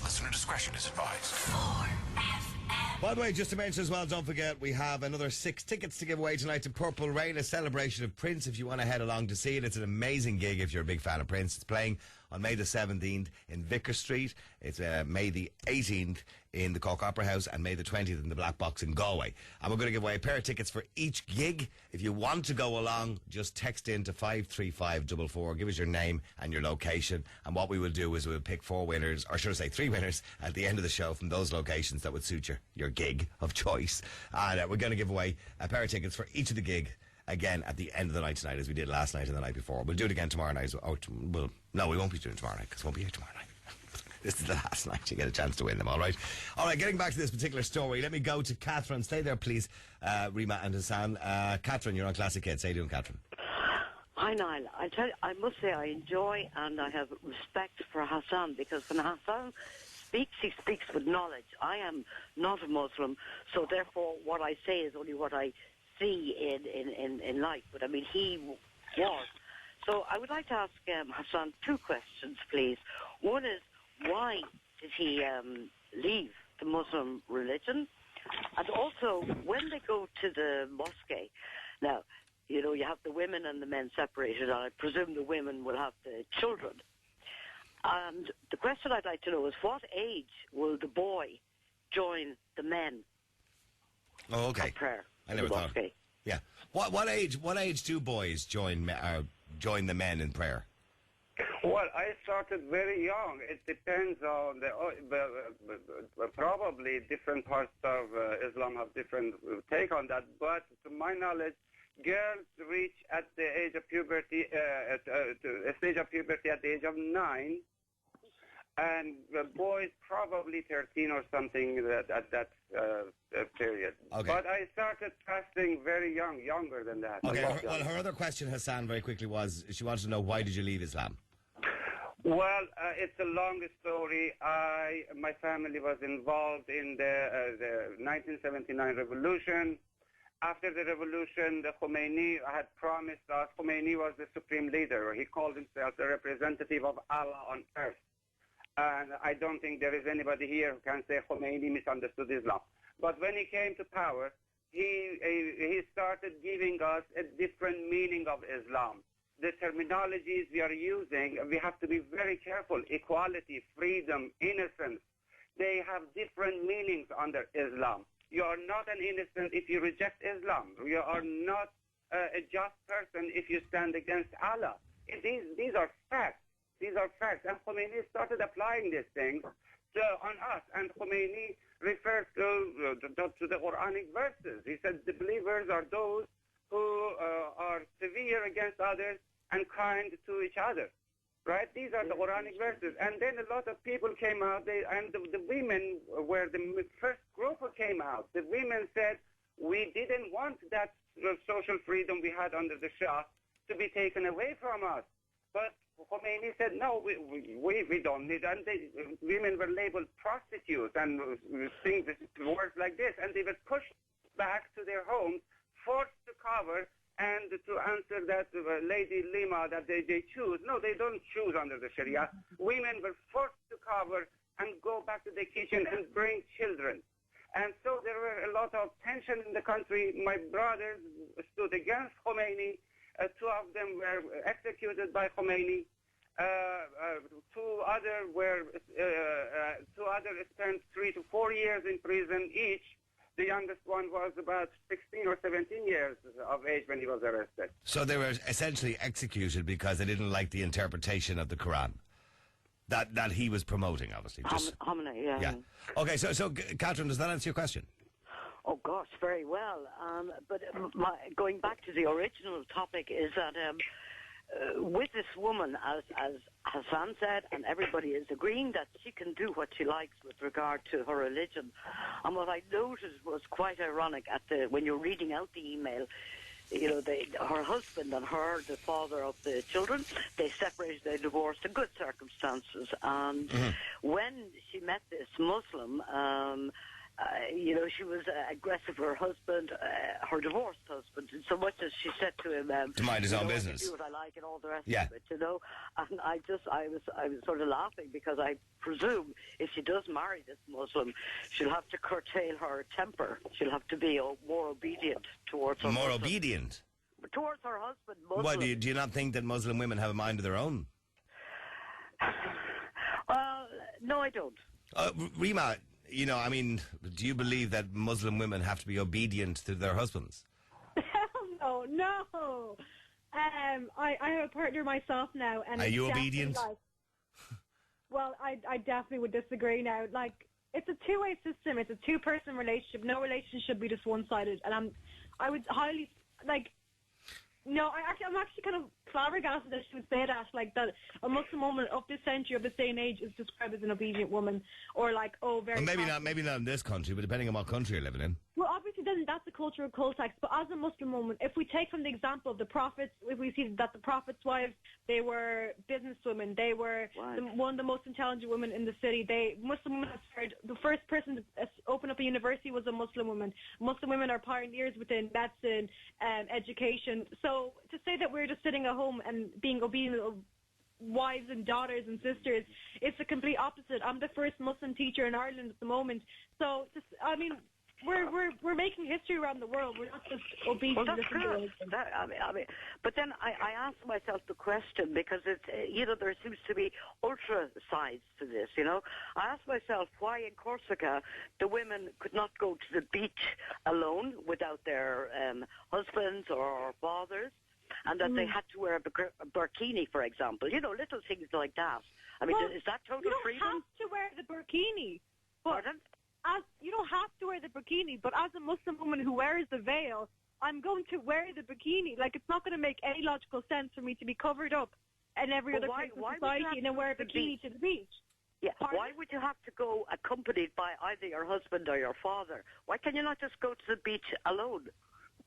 Listener discretion is advised. 4FM. By the way, just to mention as well, don't forget, we have another 6 tickets to give away tonight to Purple Rain, a celebration of Prince. If you want to head along to see it, it's an amazing gig if you're a big fan of Prince. It's playing on May the 17th in Vicar Street. It's May the 18th in the Cork Opera House and May the 20th in the Black Box in Galway. And we're going to give away a pair of tickets for each gig. If you want to go along, just text in to 53544. Give us your name and your location. And what we will do is we'll pick 4 winners, or should I say 3 winners, at the end of the show from those locations that would suit your gig of choice. And we're going to give away a pair of tickets for each of the gig again at the end of the night tonight, as we did last night and the night before. We'll do it again tomorrow night. No, we won't be doing it tomorrow night because we won't be here tomorrow night. This is the last night you get a chance to win them, all right? All right, getting back to this particular story, let me go to Catherine. Stay there, please, Rima and Hassan. Catherine, you're on Classic Hits. How you doing, Catherine? Hi, Niall. I must say I enjoy and I have respect for Hassan, because when Hassan speaks, he speaks with knowledge. I am not a Muslim, so therefore what I say is only what I see in life. But I mean, he was. So I would like to ask Hassan 2 questions, please. One is, why did he leave the Muslim religion? And also, when they go to the mosque, now, you know, you have the women and the men separated, and I presume the women will have the children. And the question I'd like to know is, what age will the boy join the men Oh, okay. at prayer? I never thought. Okay. Yeah. What age do boys join the men in prayer? Well, I started very young. It depends on probably different parts of Islam have different take on that. But to my knowledge, girls reach at the age of puberty, a stage of puberty at the age of 9, and boys probably 13 or something at that period. Okay. But I started fasting very young, younger than that. Okay. Her other question, Hassan, very quickly was she wanted to know, why did you leave Islam? Well, it's a long story. My family was involved in the 1979 revolution. After the revolution, the Khomeini had promised us. Khomeini was the supreme leader. He called himself the representative of Allah on earth. And I don't think there is anybody here who can say Khomeini misunderstood Islam. But when he came to power, he started giving us a different meaning of Islam. The terminologies we are using, we have to be very careful. Equality, freedom, innocence, they have different meanings under Islam. You are not an innocent if you reject Islam. You are not a just person if you stand against Allah. These are facts. These are facts. And Khomeini started applying these things on us. And Khomeini refers to the Quranic verses. He said the believers are those who are severe against others and kind to each other, right? These are the Quranic verses. And then a lot of people came out, and the women were the first group who came out. The women said, we didn't want that social freedom we had under the Shah to be taken away from us. But Khomeini said, no, we don't need, and women were labeled prostitutes and things, words like this, and they were pushed back to their homes, forced to cover, and to answer that Lady Lima that they choose. No, they don't choose under the Sharia. Women were forced to cover and go back to the kitchen and bring children. And so there were a lot of tension in the country. My brothers stood against Khomeini. Two of them were executed by Khomeini. Two others spent 3 to 4 years in prison each. The youngest one was about 16 or 17 years of age when he was arrested. So they were essentially executed because they didn't like the interpretation of the Quran that he was promoting, obviously. Hominy, yeah. Yeah. Okay, so Catherine, does that answer your question? Oh, gosh, very well. But going back to the original topic is that with this woman, as Hassan said, and everybody is agreeing that she can do what she likes with regard to her religion. And what I noticed was quite ironic when you're reading out the email. You know, her husband and her, the father of the children, they separated, they divorced in good circumstances. And when she met this Muslim, she was aggressive with her husband, her divorced husband, and so much as she said to him, to mind his own business. I do what I like and all the rest of it, And I was sort of laughing because I presume if she does marry this Muslim, she'll have to curtail her temper. She'll have to be more obedient towards her husband. More obedient? Towards her husband, Muslim. Why, do you not think that Muslim women have a mind of their own? No, I don't. Rima, do you believe that Muslim women have to be obedient to their husbands? Hell no. I have a partner myself now. And are you obedient? Well, I definitely would disagree now. Like, it's a two-way system. It's a two-person relationship. No relationship should be just one-sided. And I would highly, no, I'm actually kind of flabbergasted that she would say that, that a Muslim woman of this century, of this day and age, is described as an obedient woman, or very. Well, maybe not in this country, but depending on what country you're living in. Well, obviously, that's a cultural context. But as a Muslim woman, if we take from the example of the prophets, if we see that the prophets' wives, they were businesswomen, they were one of the most intelligent women in the city. Muslim women have started. The first person to open up a university was a Muslim woman. Muslim women are pioneers within medicine and education. So to say that we're just sitting at home and being obedient of wives and daughters and sisters, it's the complete opposite. I'm the first Muslim teacher in Ireland at the moment. So, we're making history around the world. We're not just obese. Well, and that's listening to true. it. But then I asked myself the question because it's there seems to be ultra sides to this. I asked myself why in Corsica the women could not go to the beach alone without their husbands or fathers, and that they had to wear a burkini, for example. Little things like that. I mean, Well, is that total you don't freedom? have to wear the burkini. But Pardon? you don't have to wear the burkini, but as a Muslim woman who wears the veil, I'm going to wear the bikini. Like, it's not going to make any logical sense for me to be covered up in every But other why- place in why would you society have and then to wear a go to the bikini beach? to the beach. Yeah. Pardon? Why would you have to go accompanied by either your husband or your father? Why can you not just go to the beach alone?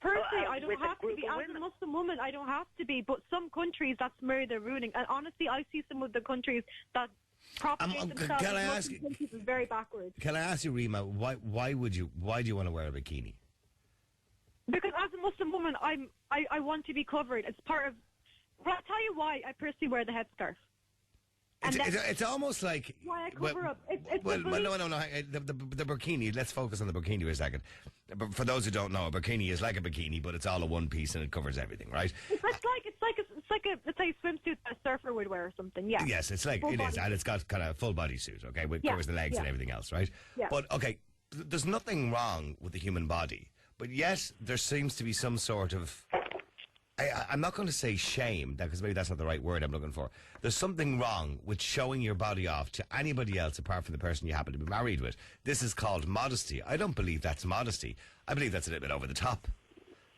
Personally, I with don't a have to group be. of As a women. Muslim woman, I don't have to be. But some countries, that's where they're ruining. And honestly, I see some of the countries that propagate themselves can I as ask Muslim countries as very backwards. Can I ask you, Rima, why do you want to wear a bikini? Because as a Muslim woman, I want to be covered. It's part of. Well, I'll tell you why I personally wear the headscarf. And It's almost like why I cover up. It's well, a well, belief. no. The burkini. Let's focus on the burkini for a second. But for those who don't know, a burkini is like a bikini, but it's all a one piece and it covers everything, right? It's like a swimsuit that a surfer would wear or something. Yeah. Yes, it's like Full it is, body. and it's got kind of full body suit. Okay, it Yeah, covers the legs and yeah. everything else, right? Yeah. But okay, there's nothing wrong with the human body, but yet there seems to be some sort of. I'm not going to say shame, because maybe that's not the right word I'm looking for. There's something wrong with showing your body off to anybody else apart from the person you happen to be married with. This is called modesty. I don't believe that's modesty. I believe that's a little bit over the top.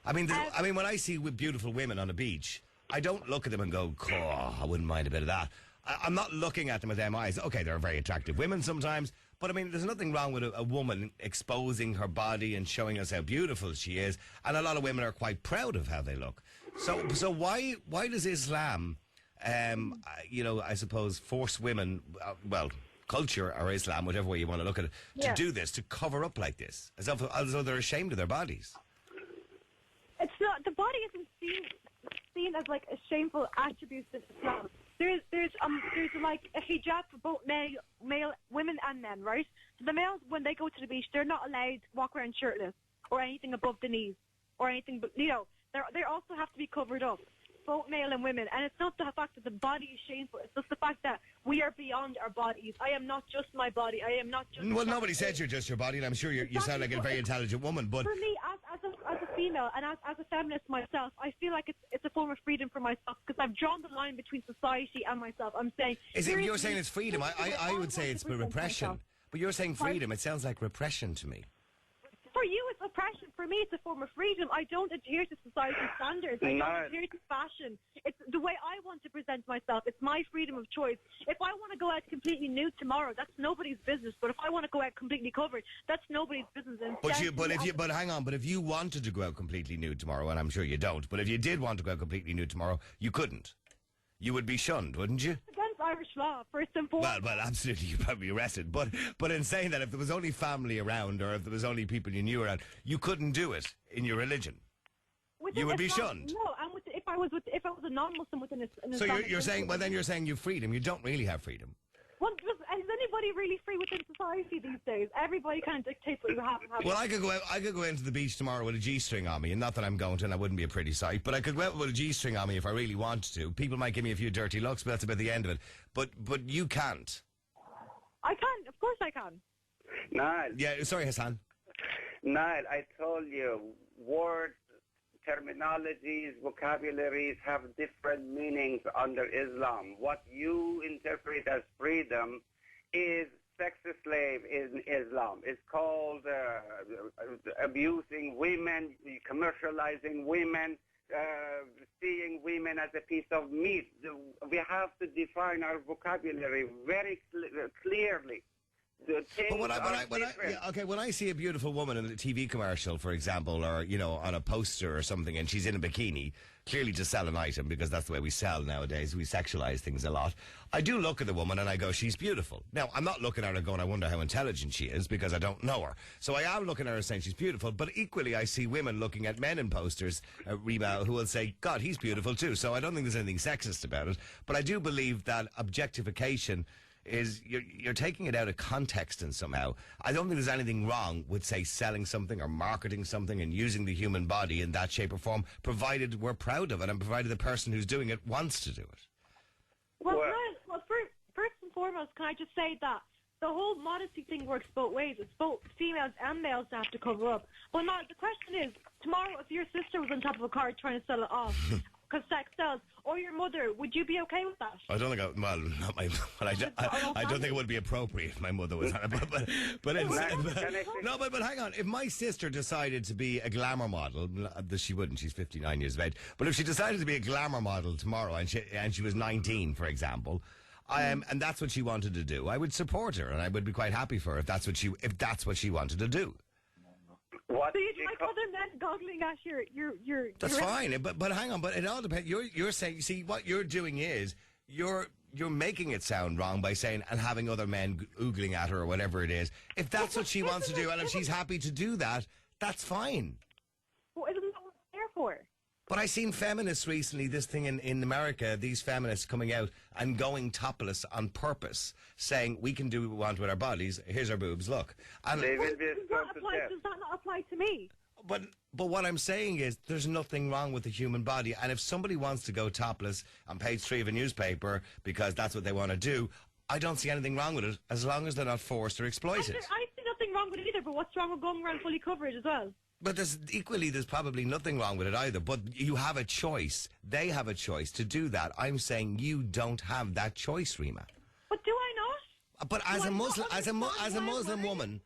I mean, when I see beautiful women on a beach, I don't look at them and go, "Oh, I wouldn't mind a bit of that." I'm not looking at them with them eyes. Okay, they're very attractive women sometimes, but I mean, there's nothing wrong with a woman exposing her body and showing us how beautiful she is, and a lot of women are quite proud of how they look. So why does Islam, I suppose, force women, culture or Islam, whatever way you want to look at it, to do this, to cover up like this, as though they're ashamed of their bodies? It's not. The body isn't seen as like a shameful attribute in Islam. There's like a hijab for both male women and men, right? So the males, when they go to the beach, they're not allowed to walk around shirtless or anything above the knees or anything, but they also have to be covered up, both male and women. And it's not the fact that the body is shameful. It's just the fact that we are beyond our bodies. I am not just my body. I am not just. Well, nobody said you're just your body, and I'm sure you sound like a very intelligent woman. But for me, as a female and as a feminist myself, I feel like it's a form of freedom for myself because I've drawn the line between society and myself. I'm saying. you're saying it's freedom? I would say it's repression. But you're saying freedom. It sounds like repression to me. For you, it's oppression. For me, it's a form of freedom. I don't adhere to society's standards. I don't adhere to fashion. It's the way I want to present myself. It's my freedom of choice. If I want to go out completely nude tomorrow, that's nobody's business. But if I want to go out completely covered, that's nobody's business. But hang on. But if you wanted to go out completely nude tomorrow, and I'm sure you don't, but if you did want to go out completely nude tomorrow, you couldn't. You would be shunned, wouldn't you? Against Irish law, first and foremost. Well, absolutely, you'd probably be arrested. But in saying that, if there was only family around, or if there was only people you knew around, you couldn't do it in your religion. You would be shunned. No, and if I was a non-Muslim within an So Islamic you're saying, country- well, then you're saying you've freedom. You don't really have freedom. Well, is anybody really free within society these days? Everybody kind of dictates what you have and have. Well, I could go into the beach tomorrow with a G-string on me, and not that I'm going to, and I wouldn't be a pretty sight, but I could go out with a G-string on me if I really wanted to. People might give me a few dirty looks, but that's about the end of it. But you can't. I can, of course I can. Niall, Yeah, sorry, Hassan. Niall, I told you, words, terminologies, vocabularies have different meanings under Islam. What you interpret as freedom is sex slave in Islam. It's called abusing women, commercializing women, seeing women as a piece of meat. We have to define our vocabulary very clearly. But when I see a beautiful woman in a TV commercial, for example, or on a poster or something, and she's in a bikini, clearly to sell an item, because that's the way we sell nowadays. We sexualize things a lot. I do look at the woman and I go, she's beautiful. Now, I'm not looking at her going, I wonder how intelligent she is, because I don't know her. So I am looking at her saying she's beautiful. But equally, I see women looking at men in posters, Reba, who will say, God, he's beautiful too. So I don't think there's anything sexist about it. But I do believe that objectification is you're taking it out of context and somehow. I don't think there's anything wrong with, say, selling something or marketing something and using the human body in that shape or form, provided we're proud of it and provided the person who's doing it wants to do it. Well, first and foremost, can I just say that the whole modesty thing works both ways. It's both females and males that have to cover up. Well, now, the question is, tomorrow, if your sister was on top of a car trying to sell it off, because sex sells, or your mother, would you be okay with that? I don't think I don't think it would be appropriate if my mother was on it. But hang on. If my sister decided to be a glamour model, she wouldn't. She's 59 years of age. But if she decided to be a glamour model tomorrow, and she was 19, for example, and that's what she wanted to do, I would support her, and I would be quite happy for her if that's what she wanted to do. What? So you'd like other men goggling at your That's fine, but hang on, but it all depends. You're saying, you see, what you're doing is you're making it sound wrong by saying and having other men oogling at her or whatever it is. If that's what she wants to do, and if she's happy to do that, that's fine. Well, isn't that what it's there for? But I seen feminists recently, this thing in America, these feminists coming out and going topless on purpose, saying we can do what we want with our bodies. Here's our boobs, look. And They will be Does that not apply to me? But what I'm saying is there's nothing wrong with the human body. And if somebody wants to go topless on page 3 of a newspaper because that's what they want to do, I don't see anything wrong with it as long as they're not forced or exploited. I see nothing wrong with it either, but what's wrong with going around fully covered as well? But there's probably nothing wrong with it either. But you have a choice. They have a choice to do that. I'm saying you don't have that choice, Rima. But do I not? But as a Muslim, as a Muslim woman,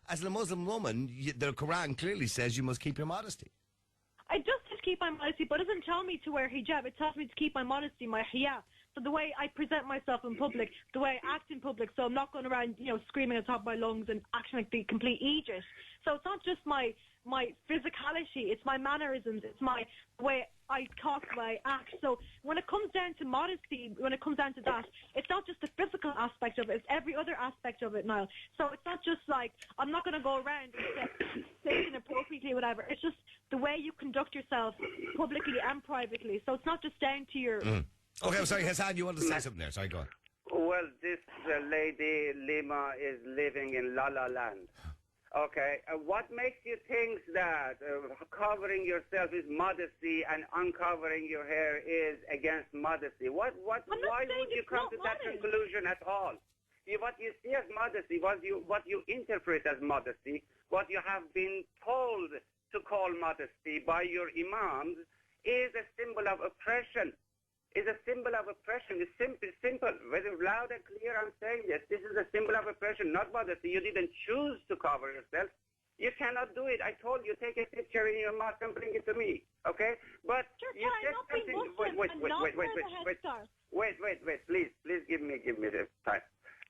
the Quran clearly says you must keep your modesty. I just have to keep my modesty, but it doesn't tell me to wear hijab. It tells me to keep my modesty, my hiya. So the way I present myself in public, the way I act in public, so I'm not going around, screaming at the top of my lungs and acting like the complete Aegis. So it's not just my physicality, it's my mannerisms, it's my way I talk, the way I act. So when it comes down to modesty, when it comes down to that, it's not just the physical aspect of it, it's every other aspect of it, Niall. So it's not just like, I'm not going to go around and say inappropriately or whatever. It's just the way you conduct yourself publicly and privately. So it's not just down to your... Okay, I'm sorry, Hassan, you want to say something there? Sorry, go on. Well, this lady, Lima, is living in La La Land. Okay, what makes you think that covering yourself is modesty and uncovering your hair is against modesty? Why would you come to that conclusion at all? What you see as modesty, what you interpret as modesty, what you have been told to call modesty by your imams is a symbol of oppression. Is a symbol of oppression. It's simple. Very loud and clear, I'm saying this. This is a symbol of oppression, not modesty. You didn't choose to cover yourself. You cannot do it. I told you, take a picture in your mouth and bring it to me, okay? But you just continue. Wait. Please give me the time.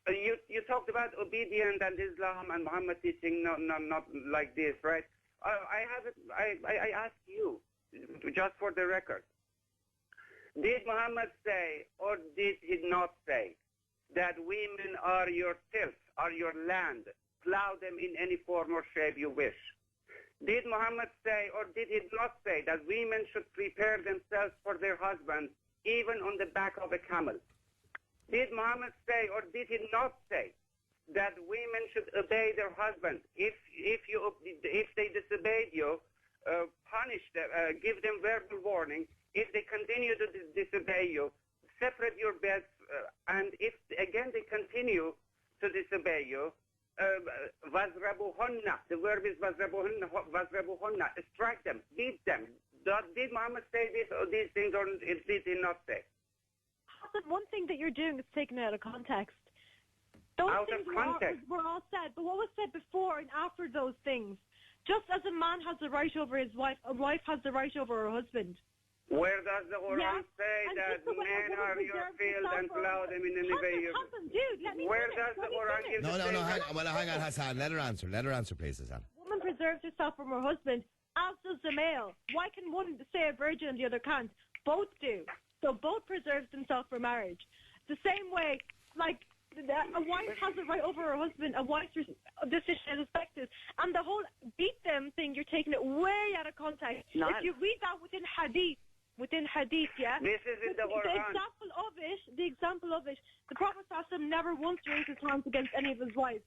You talked about obedience and Islam and Muhammad teaching not like this, right? I ask you, just for the record, did Muhammad say, or did he not say, that women are your tilth, are your land, plow them in any form or shape you wish? Did Muhammad say, or did he not say, that women should prepare themselves for their husbands, even on the back of a camel? Did Muhammad say, or did he not say, that women should obey their husbands? If they disobeyed you, punish them, give them verbal warning. If they continue to disobey you, separate your beds, and if again they continue to disobey you, vazrabuhunna, the verb is vazrabuhunna, strike them, beat them. Did Muhammad say this or these things, or did he not say? Hassan, one thing that you're doing is taken out of context. Those things were all said, but what was said before and after those things? Just as a man has the right over his wife, a wife has the right over her husband. Where does the Quran say that men are your field and plow them in any way? Hassan, dude, let me Where does the Quran give No, hang on, Hassan. Let her answer, please, Hassan. A woman preserves herself from her husband, as does the male. Why can one say a virgin and the other can't? Both do. So both preserve themselves for marriage. The same way, like, a wife has a right over her husband, a wife's decision is respected. And the whole beat them thing, you're taking it way out of context. Niall. If you read that within hadith, within hadith, yeah? This is in the Quran. The example of it, the Prophet ﷺ never once raised his hands against any of his wives.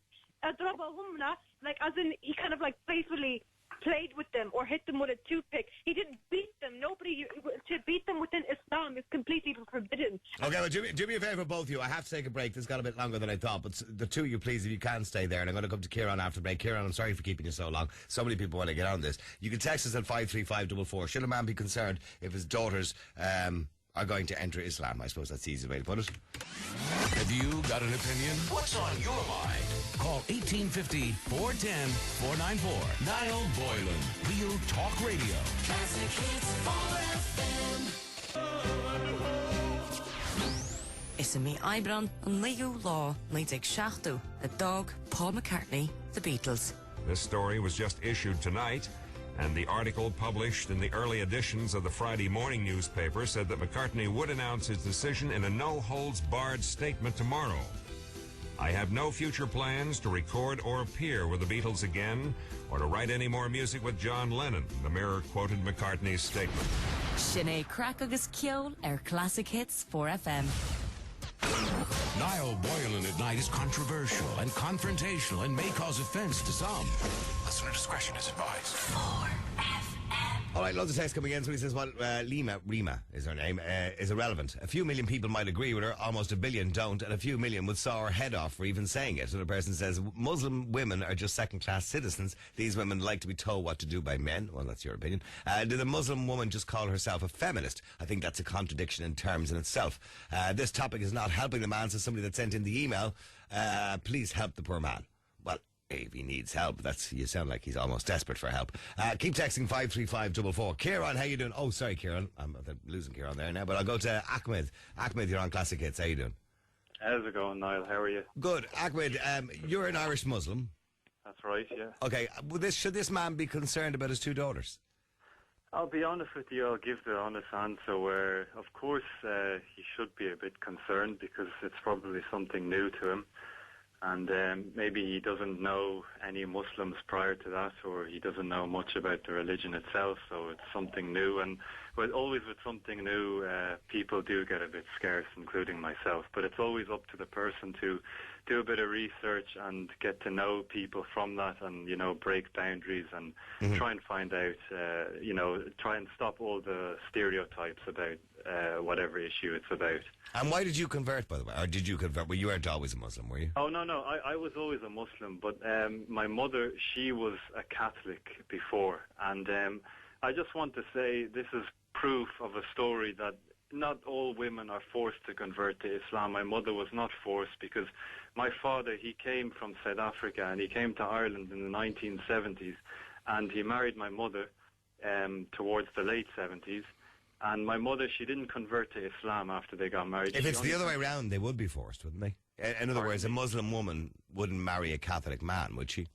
Like, as in, he kind of like playfully played with them or hit them with a toothpick. He didn't beat them. To beat them within Islam is completely forbidden. Okay, well, do me a favour, both of you. I have to take a break. This got a bit longer than I thought, but the two of you, please, if you can stay there. And I'm going to come to Kieran after the break. Kieran, I'm sorry for keeping you so long. So many people want to get on this. You can text us at 53544. Should a man be concerned if his daughters are going to enter Islam? I suppose that's the easy way to put it. Have you got an opinion? What's on your mind? Call 1850-410-494. Niall Boylan. Real Talk Radio. Classic Hits 4FM. Is a me Ibron and Leo Law, Leidig Shachtu, the dog, Paul McCartney, the Beatles. This story was just issued tonight, and the article published in the early editions of the Friday morning newspaper said that McCartney would announce his decision in a no-holds-barred statement tomorrow. I have no future plans to record or appear with the Beatles again or to write any more music with John Lennon, the Mirror quoted McCartney's statement. Sinead Crackogus Kjol, Classic Hits 4FM. Niall Boylan at night is controversial and confrontational and may cause offense to some. Listener discretion is advised. 4FM. All right, loads of text coming in. Somebody says, well, Rima is her name, is irrelevant. A few million people might agree with her, almost a billion don't, and a few million would saw her head off for even saying it. Another person says, Muslim women are just second-class citizens. These women like to be told what to do by men. Well, that's your opinion. Did a Muslim woman just call herself a feminist? I think that's a contradiction in terms in itself. This topic is not helping the man, says somebody that sent in the email. Please help the poor man. Well, if he needs help, you sound like he's almost desperate for help. Keep texting 53544. Kieran, how you doing? Oh, sorry, Kieran. I'm losing Kieran there now, but I'll go to Ahmed. Ahmed, you're on Classic Hits. How you doing? How's it going, Niall? How are you? Good. Ahmed, you're an Irish Muslim. That's right, yeah. Okay, should this man be concerned about his two daughters? I'll be honest with you, I'll give the honest answer where, of course, he should be a bit concerned because it's probably something new to him. And maybe he doesn't know any Muslims prior to that, or he doesn't know much about the religion itself, so it's something new. And always with something new, people do get a bit scarce, including myself. But it's always up to the person to do a bit of research and get to know people from that and, break boundaries and try and find out, try and stop all the stereotypes about whatever issue it's about. And why did you convert, by the way? Or did you convert? Well, you weren't always a Muslim, were you? Oh, no. I was always a Muslim, but my mother, she was a Catholic before. And I just want to say this is proof of a story that not all women are forced to convert to Islam. My mother was not forced because my father, he came from South Africa and he came to Ireland in the 1970s and he married my mother towards the late 70s. And my mother, she didn't convert to Islam after they got married. If it's the other way around, they would be forced, wouldn't they? In other words, a Muslim woman wouldn't marry a Catholic man, would she?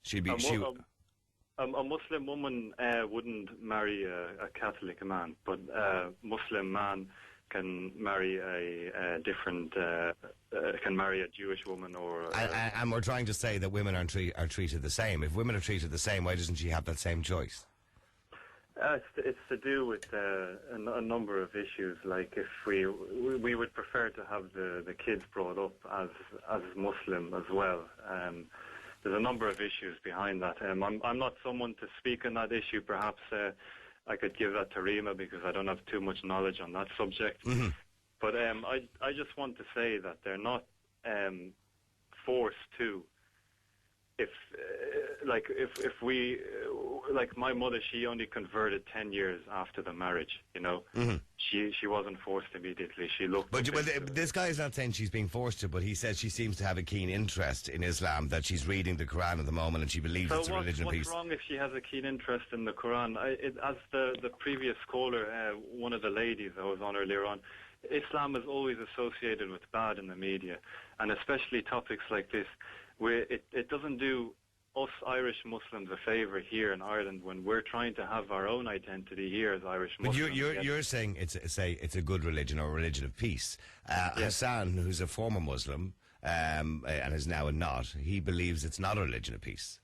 She'd be... A Muslim woman wouldn't marry a Catholic man, but a Muslim man can marry a different... can marry a Jewish woman or... And we're trying to say that women are treated the same. If women are treated the same, why doesn't she have that same choice? It's to do with a number of issues. Like if we would prefer to have the kids brought up as Muslim as well. There's a number of issues behind that. I'm not someone to speak on that issue. Perhaps I could give that to Rima because I don't have too much knowledge on that subject. Mm-hmm. But I just want to say that they're not forced to. If my mother, she only converted 10 years after the marriage, Mm-hmm. She wasn't forced immediately. She looked... But this guy is not saying she's being forced to, but he says she seems to have a keen interest in Islam, that she's reading the Quran at the moment and she believes it's a religion of peace. What's wrong if she has a keen interest in the Quran? As the previous caller, one of the ladies I was on earlier on, Islam is always associated with bad in the media, and especially topics like this, where it doesn't do us Irish Muslims a favour here in Ireland when we're trying to have our own identity here as Irish Muslims. But you're saying it's a good religion or a religion of peace. Yes. Hassan, who's a former Muslim and is now a not, he believes it's not a religion of peace.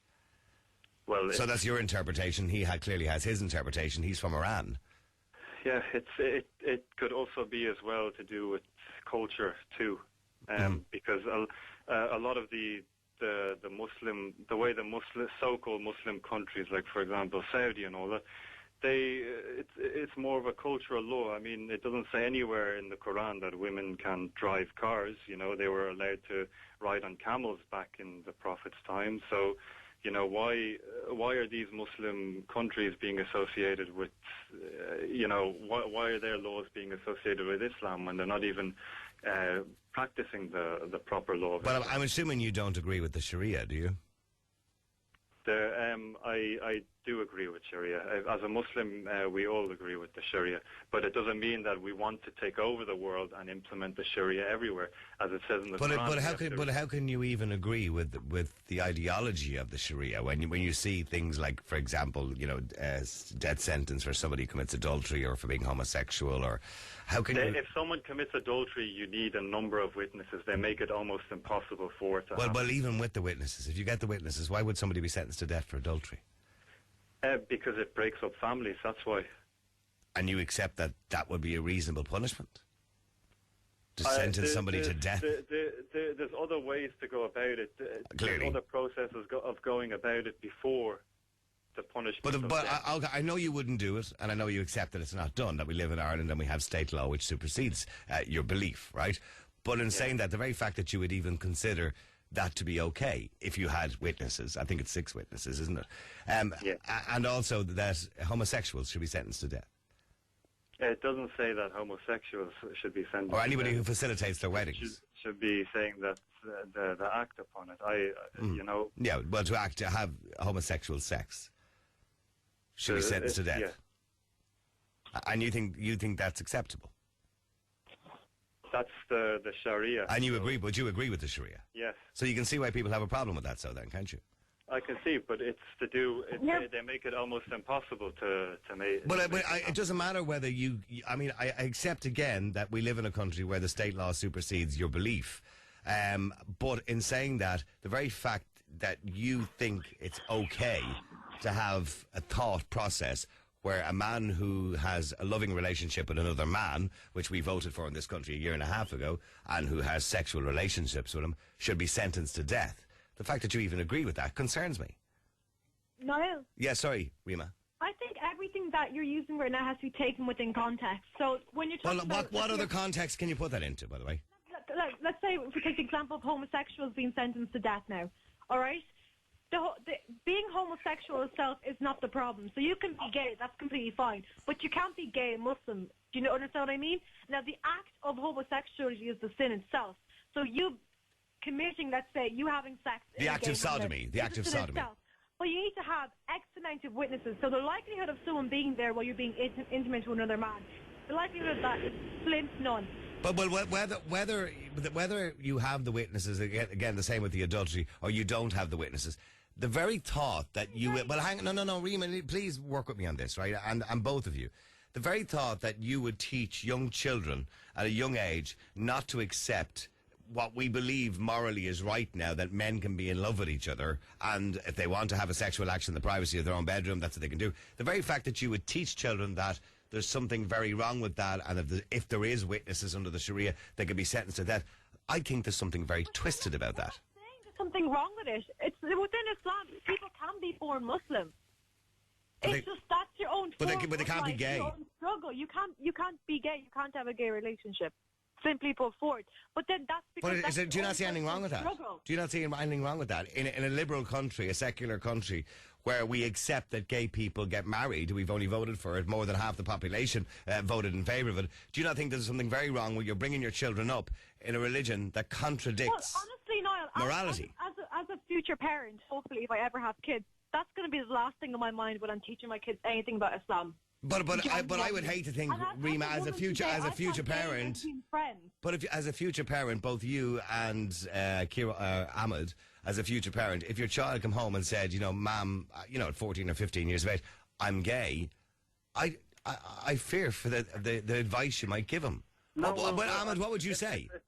Well, so that's your interpretation. He clearly has his interpretation. He's from Iran. Yeah, it could also be as well to do with culture too, because a lot of the way the so-called Muslim countries, like for example Saudi and all that, it's more of a cultural law. I mean, it doesn't say anywhere in the Quran that women can drive cars. You know, they were allowed to ride on camels back in the Prophet's time. So, you know, why are these Muslim countries being associated with, why are their laws being associated with Islam when they're not even practicing the proper law of Islam? Well, I'm assuming you don't agree with the Sharia, do you? I do agree with Sharia. As a Muslim, we all agree with the Sharia, but it doesn't mean that we want to take over the world and implement the Sharia everywhere, as it says in the Quran. But how can you even agree with the ideology of the Sharia when you see things like, for example, death sentence for somebody who commits adultery or for being homosexual, or how can you? If someone commits adultery, you need a number of witnesses. They make it almost impossible for it to happen. Well, even with the witnesses, if you get the witnesses, why would somebody be sentenced to death for adultery? Because it breaks up families, that's why. And you accept that would be a reasonable punishment? To sentence somebody to death? There's other ways to go about it. Clearly. There's other processes of going about it before the punishment. But I know you wouldn't do it, and I know you accept that it's not done, that we live in Ireland and we have state law which supersedes your belief, right? But in saying that, the very fact that you would even consider that to be okay if you had witnesses. I think it's 6 witnesses, isn't it? And also that homosexuals should be sentenced to death. It doesn't say that homosexuals should be sentenced. Or anybody who facilitates their weddings. Should be saying that the act upon it. Yeah, well, to have homosexual sex should be sentenced to death. Yeah. And you think that's acceptable? That's the Sharia. And you agree? Would you agree with the Sharia? Yes. So you can see why people have a problem with that, so then, can't you? I can see, but it's to do. They make it almost impossible to make. But it doesn't matter whether you. I mean, I accept again that we live in a country where the state law supersedes your belief. But in saying that, the very fact that you think it's okay to have a thought process where a man who has a loving relationship with another man, which we voted for in this country a year and a half ago, and who has sexual relationships with him, should be sentenced to death. The fact that you even agree with that concerns me. Niall? Yeah, sorry, Rima. I think everything that you're using right now has to be taken within context. So when you're talking about... What other context can you put that into, by the way? Let's say, if we take the example of homosexuals being sentenced to death now, all right? Being homosexual itself is not the problem. So you can be gay, that's completely fine. But you can't be gay and Muslim. Do you understand what I mean? Now, the act of homosexuality is the sin itself. So you committing, let's say, you having sex... The act of sodomy. The act of sodomy. But you need to have X amount of witnesses. So the likelihood of someone being there while you're being intimate with another man, the likelihood of that is slim to none. But whether you have the witnesses, again, the same with the adultery, or you don't have the witnesses, the very thought that you... Well, hang on, no, Rima, please work with me on this, right? And both of you. The very thought that you would teach young children at a young age not to accept what we believe morally is right now, that men can be in love with each other, and if they want to have a sexual action in the privacy of their own bedroom, that's what they can do. The very fact that you would teach children that there's something very wrong with that, and if there is witnesses under the Sharia, they could be sentenced to death. I think there's something very twisted about that. There's something wrong with it. It's within Islam. People can be born Muslim. It's just that's your own. But they can't be gay. Your own struggle. You can't be gay. You can't have a gay relationship. Simply put forward. But then that's because. Do you not see anything wrong with that? Struggle. Do you not see anything wrong with that? In a liberal country, a secular country, where we accept that gay people get married, we've only voted for it, more than half the population voted in favour of it. Do you not think there's something very wrong when you're bringing your children up in a religion that contradicts honestly, Niall, morality? As a future parent, hopefully, if I ever have kids, that's going to be the last thing on my mind when I'm teaching my kids anything about Islam. But I would hate to think, Rima, as a future parent. But as a future parent, both you and Ahmed, as a future parent, if your child come home and said, Mom, at 14 or 15 years of age, I'm gay, I fear for the advice you might give him. But Ahmed, what would you say? If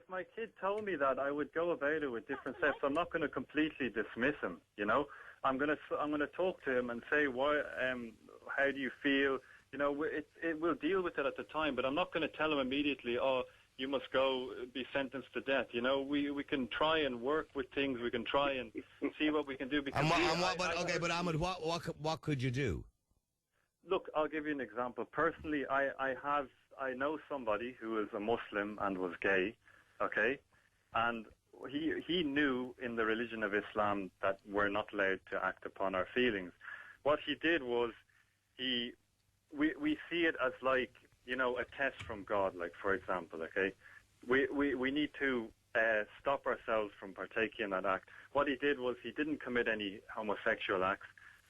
my kid told me that, I would go about it with different steps. I'm not going to completely dismiss him. I'm going to talk to him and say, why? How do you feel? You know, we'll deal with it at the time, but I'm not going to tell him immediately, oh, you must go be sentenced to death. You know, we can try and work with things. We can try and see what we can do. Because but Ahmed, what could you do? Look, I'll give you an example. Personally, I know somebody who is a Muslim and was gay, okay? And he knew in the religion of Islam that we're not allowed to act upon our feelings. What he did was we see it as like, you know, a test from God, like, for example, okay? We need to stop ourselves from partaking in that act. What he did was he didn't commit any homosexual acts,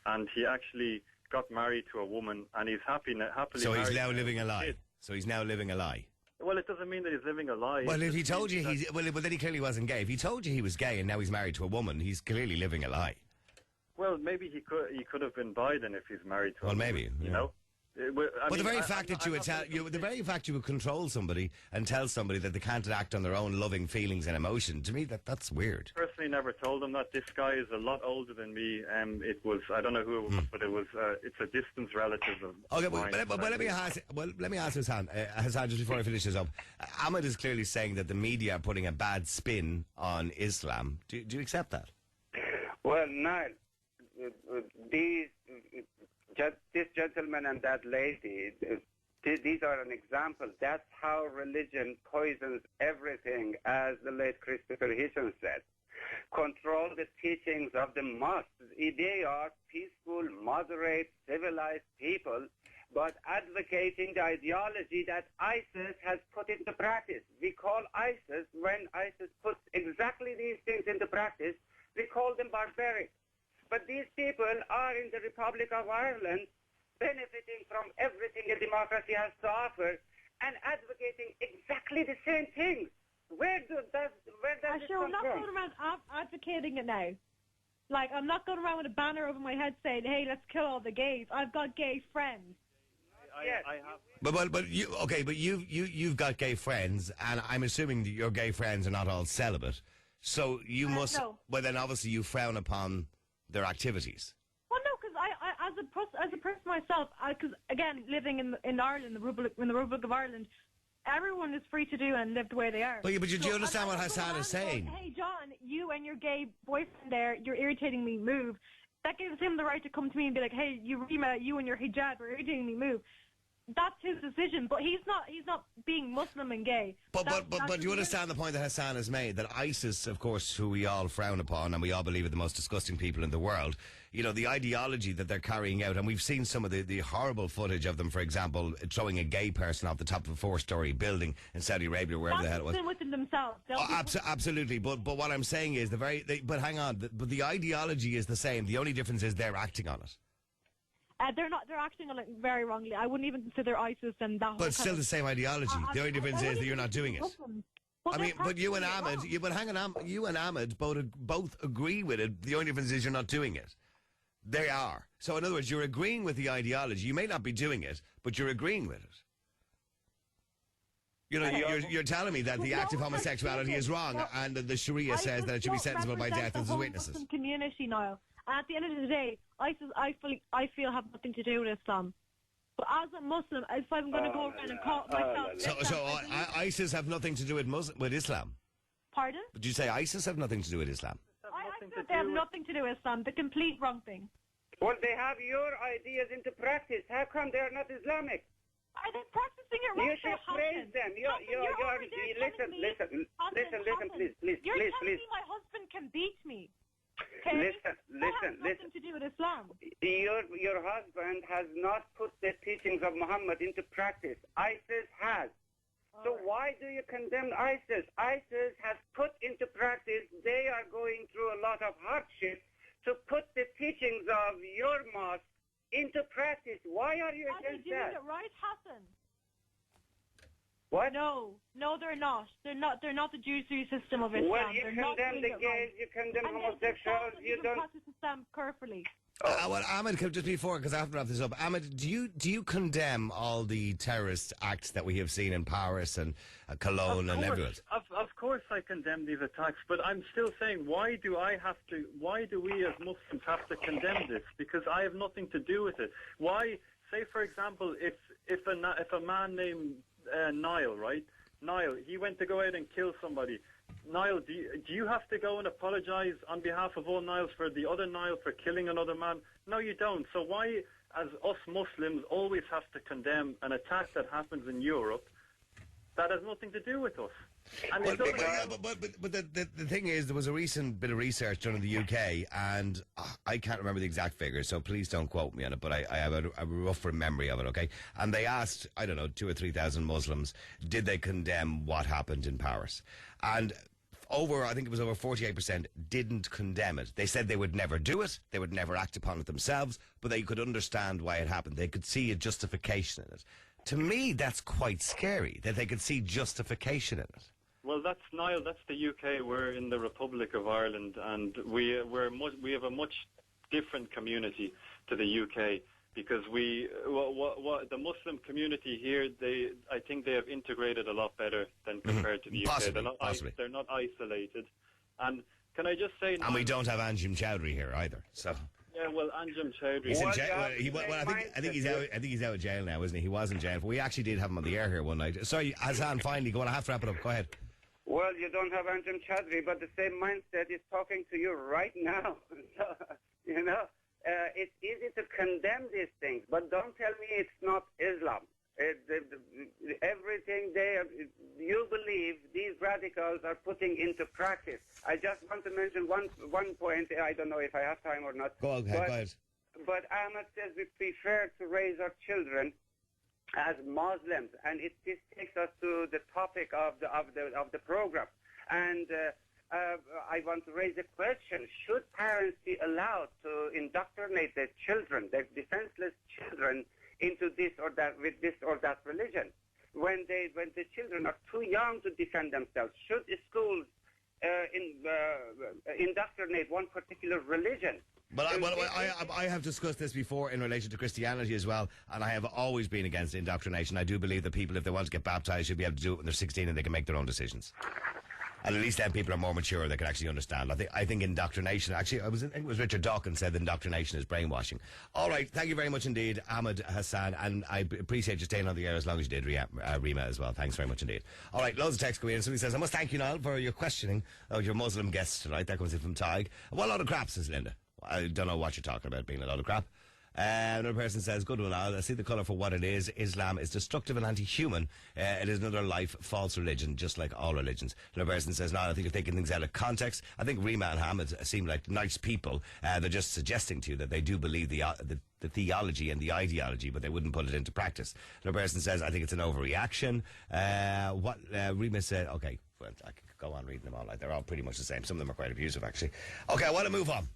and he actually got married to a woman, and he's happily So he's married now living a lie. kid. So he's now living a lie. Well, it doesn't mean that he's living a lie. Well, if he told you well, then he clearly wasn't gay. If he told you he was gay and now he's married to a woman, he's clearly living a lie. Well, maybe he could have been bi then if he's married to a woman. Well, maybe, you yeah. know. But the very fact that the very fact you would control somebody and tell somebody that they can't act on their own loving feelings and emotion, to me that's weird. Personally, never told him that. This guy is a lot older than me. It was, I don't know who it was, but it was it's a distant relative of Okay, mine. but let me ask Hassan. Hassan, just before I finish this up, Ahmed is clearly saying that the media are putting a bad spin on Islam. Do you accept that? Well, Niall, this gentleman and that lady, these are an example. That's how religion poisons everything, as the late Christopher Hitchens said. Control the teachings of the mosques. They are peaceful, moderate, civilized people, but advocating the ideology that ISIS has put into practice. We call ISIS, when ISIS puts exactly these things into practice, we call them barbaric. But these people are in the Republic of Ireland benefiting from everything a democracy has to offer and advocating exactly the same things. Where does it come I'm not from? going around advocating it now. Like, I'm not going around with a banner over my head saying, hey, let's kill all the gays. I've got gay friends. I have. But you've got gay friends, and I'm assuming that your gay friends are not all celibate. So you must. No. Well, then obviously you frown upon their activities. Well, no, because as a person myself, because again, living in Ireland, in the Republic of Ireland, everyone is free to do and live the way they are. But do you understand what Hassan is saying? Hey, John, you and your gay boyfriend there, you're irritating me. Move. That gives him the right to come to me and be like, hey, Rima, you and your hijab are irritating me. Move. That's his decision, but he's not being Muslim and gay. But do you understand the point that Hassan has made, that ISIS, of course, who we all frown upon and we all believe are the most disgusting people in the world, you know, the ideology that they're carrying out, and we've seen some of the horrible footage of them, for example, throwing a gay person off the top of a 4-story building in Saudi Arabia, wherever the hell it was. That's within themselves. Absolutely, but what I'm saying is but hang on, but the ideology is the same. The only difference is they're acting on it. They're acting on it very wrongly. I wouldn't even consider ISIS and that. But it's still the same ideology. The only difference is that you're not doing it. Well, I mean, but you and Ahmed, you and Ahmed both agree with it. The only difference is you're not doing it. They are. So in other words, you're agreeing with the ideology. You may not be doing it, but you're agreeing with it. You know, you're telling me that the act of homosexuality is wrong, and the Sharia says that it should be sentenciable by death as witnesses. Muslim community, Niall. And at the end of the day, ISIS, I feel have nothing to do with Islam. But as a Muslim, if I'm going to go around and call myself... So ISIS have nothing to do with Islam? Pardon? Did you say ISIS have nothing to do with Islam? I said they have nothing to do with Islam. The complete wrong thing. Well, they have your ideas into practice. How come they are not Islamic? Are they practicing it right? You should praise them. Listen, please. You're telling me my husband can beat me. Okay? Listen. Nothing to do with Islam. Your husband has not put the teachings of Muhammad into practice. ISIS has. So why do you condemn ISIS? ISIS has put into practice. They are going through a lot of hardship to put the teachings of your mosque into practice. Why are you against that? Are they doing it right, Hassan? What? No, they're not. They're not the Judiciary system of Islam. Well, you they're condemn the gays, you condemn homosexuals, you don't practice Islam carefully. Well, Ahmed, just before, because I have to wrap this up, Ahmed, do you condemn all the terrorist acts that we have seen in Paris and Cologne and everywhere? Of course I condemn these attacks, but I'm still saying, why do we as Muslims have to condemn this? Because I have nothing to do with it. Why say for example, if a man named Niall, right? Niall, he went to go out and kill somebody. Niall, do you have to go and apologise on behalf of all Niles for the other Niall for killing another man? No, you don't. So why, as us Muslims, always have to condemn an attack that happens in Europe that has nothing to do with us? And but the thing is, there was a recent bit of research done in the UK, and I can't remember the exact figures, so please don't quote me on it, but I have a rough memory of it, okay? And they asked, I don't know, 2,000 or 3,000 Muslims, did they condemn what happened in Paris? And I think it was over 48% didn't condemn it. They said they would never do it, they would never act upon it themselves, but they could understand why it happened. They could see a justification in it. To me, that's quite scary, that they could see justification in it. Well, that's Niall. That's the UK. We're in the Republic of Ireland, and we have a much different community to the UK because the Muslim community here, I think they have integrated a lot better than compared to the UK. Possibly. They're not isolated. And can I just say? And we don't have Anjem Chowdhury here either. So. Yeah, well, Anjem Chowdhury. He's in jail. I think he's out of jail now, isn't he? He was in jail. But we actually did have him on the air here one night. Sorry, Hassan. Finally, go on. I have to wrap it up. Go ahead. Well, you don't have Anjem Chowdhury, but the same mindset is talking to you right now. So, it's easy to condemn these things, but don't tell me it's not Islam. Everything you believe these radicals are putting into practice. I just want to mention one point. I don't know if I have time or not. Go ahead. But Ahmed says we prefer to raise our children as Muslims, and this takes us to the topic of the program. And I want to raise a question: should parents be allowed to indoctrinate their children, their defenseless children, into this or that religion when the children are too young to defend themselves? Should schools indoctrinate one particular religion? But I have discussed this before in relation to Christianity as well, and I have always been against indoctrination. I do believe that people, if they want to get baptised, should be able to do it when they're 16 and they can make their own decisions. And at least then people are more mature, they can actually understand. I think indoctrination, actually, I think it was Richard Dawkins said that indoctrination is brainwashing. All right, thank you very much indeed, Ahmed Hassan, and I appreciate you staying on the air as long as you did, Rima, as well. Thanks very much indeed. All right, loads of text coming in. Somebody says, I must thank you, Niall, for your questioning of your Muslim guests tonight. That comes in from Tig. What a lot of crap, says Linda. I don't know what you're talking about being a lot of crap. Another person says, good one, Niall. I see the colour for what it is. Islam is destructive and anti-human. It is another life, false religion, just like all religions. Another person says, Niall, I think you're taking things out of context. I think Rima and Hamid seem like nice people. They're just suggesting to you that they do believe the theology and the ideology, but they wouldn't put it into practice. Another person says, I think it's an overreaction. Rima said, okay, well, I could go on reading them all. They're all pretty much the same. Some of them are quite abusive, actually. Okay, I want to move on.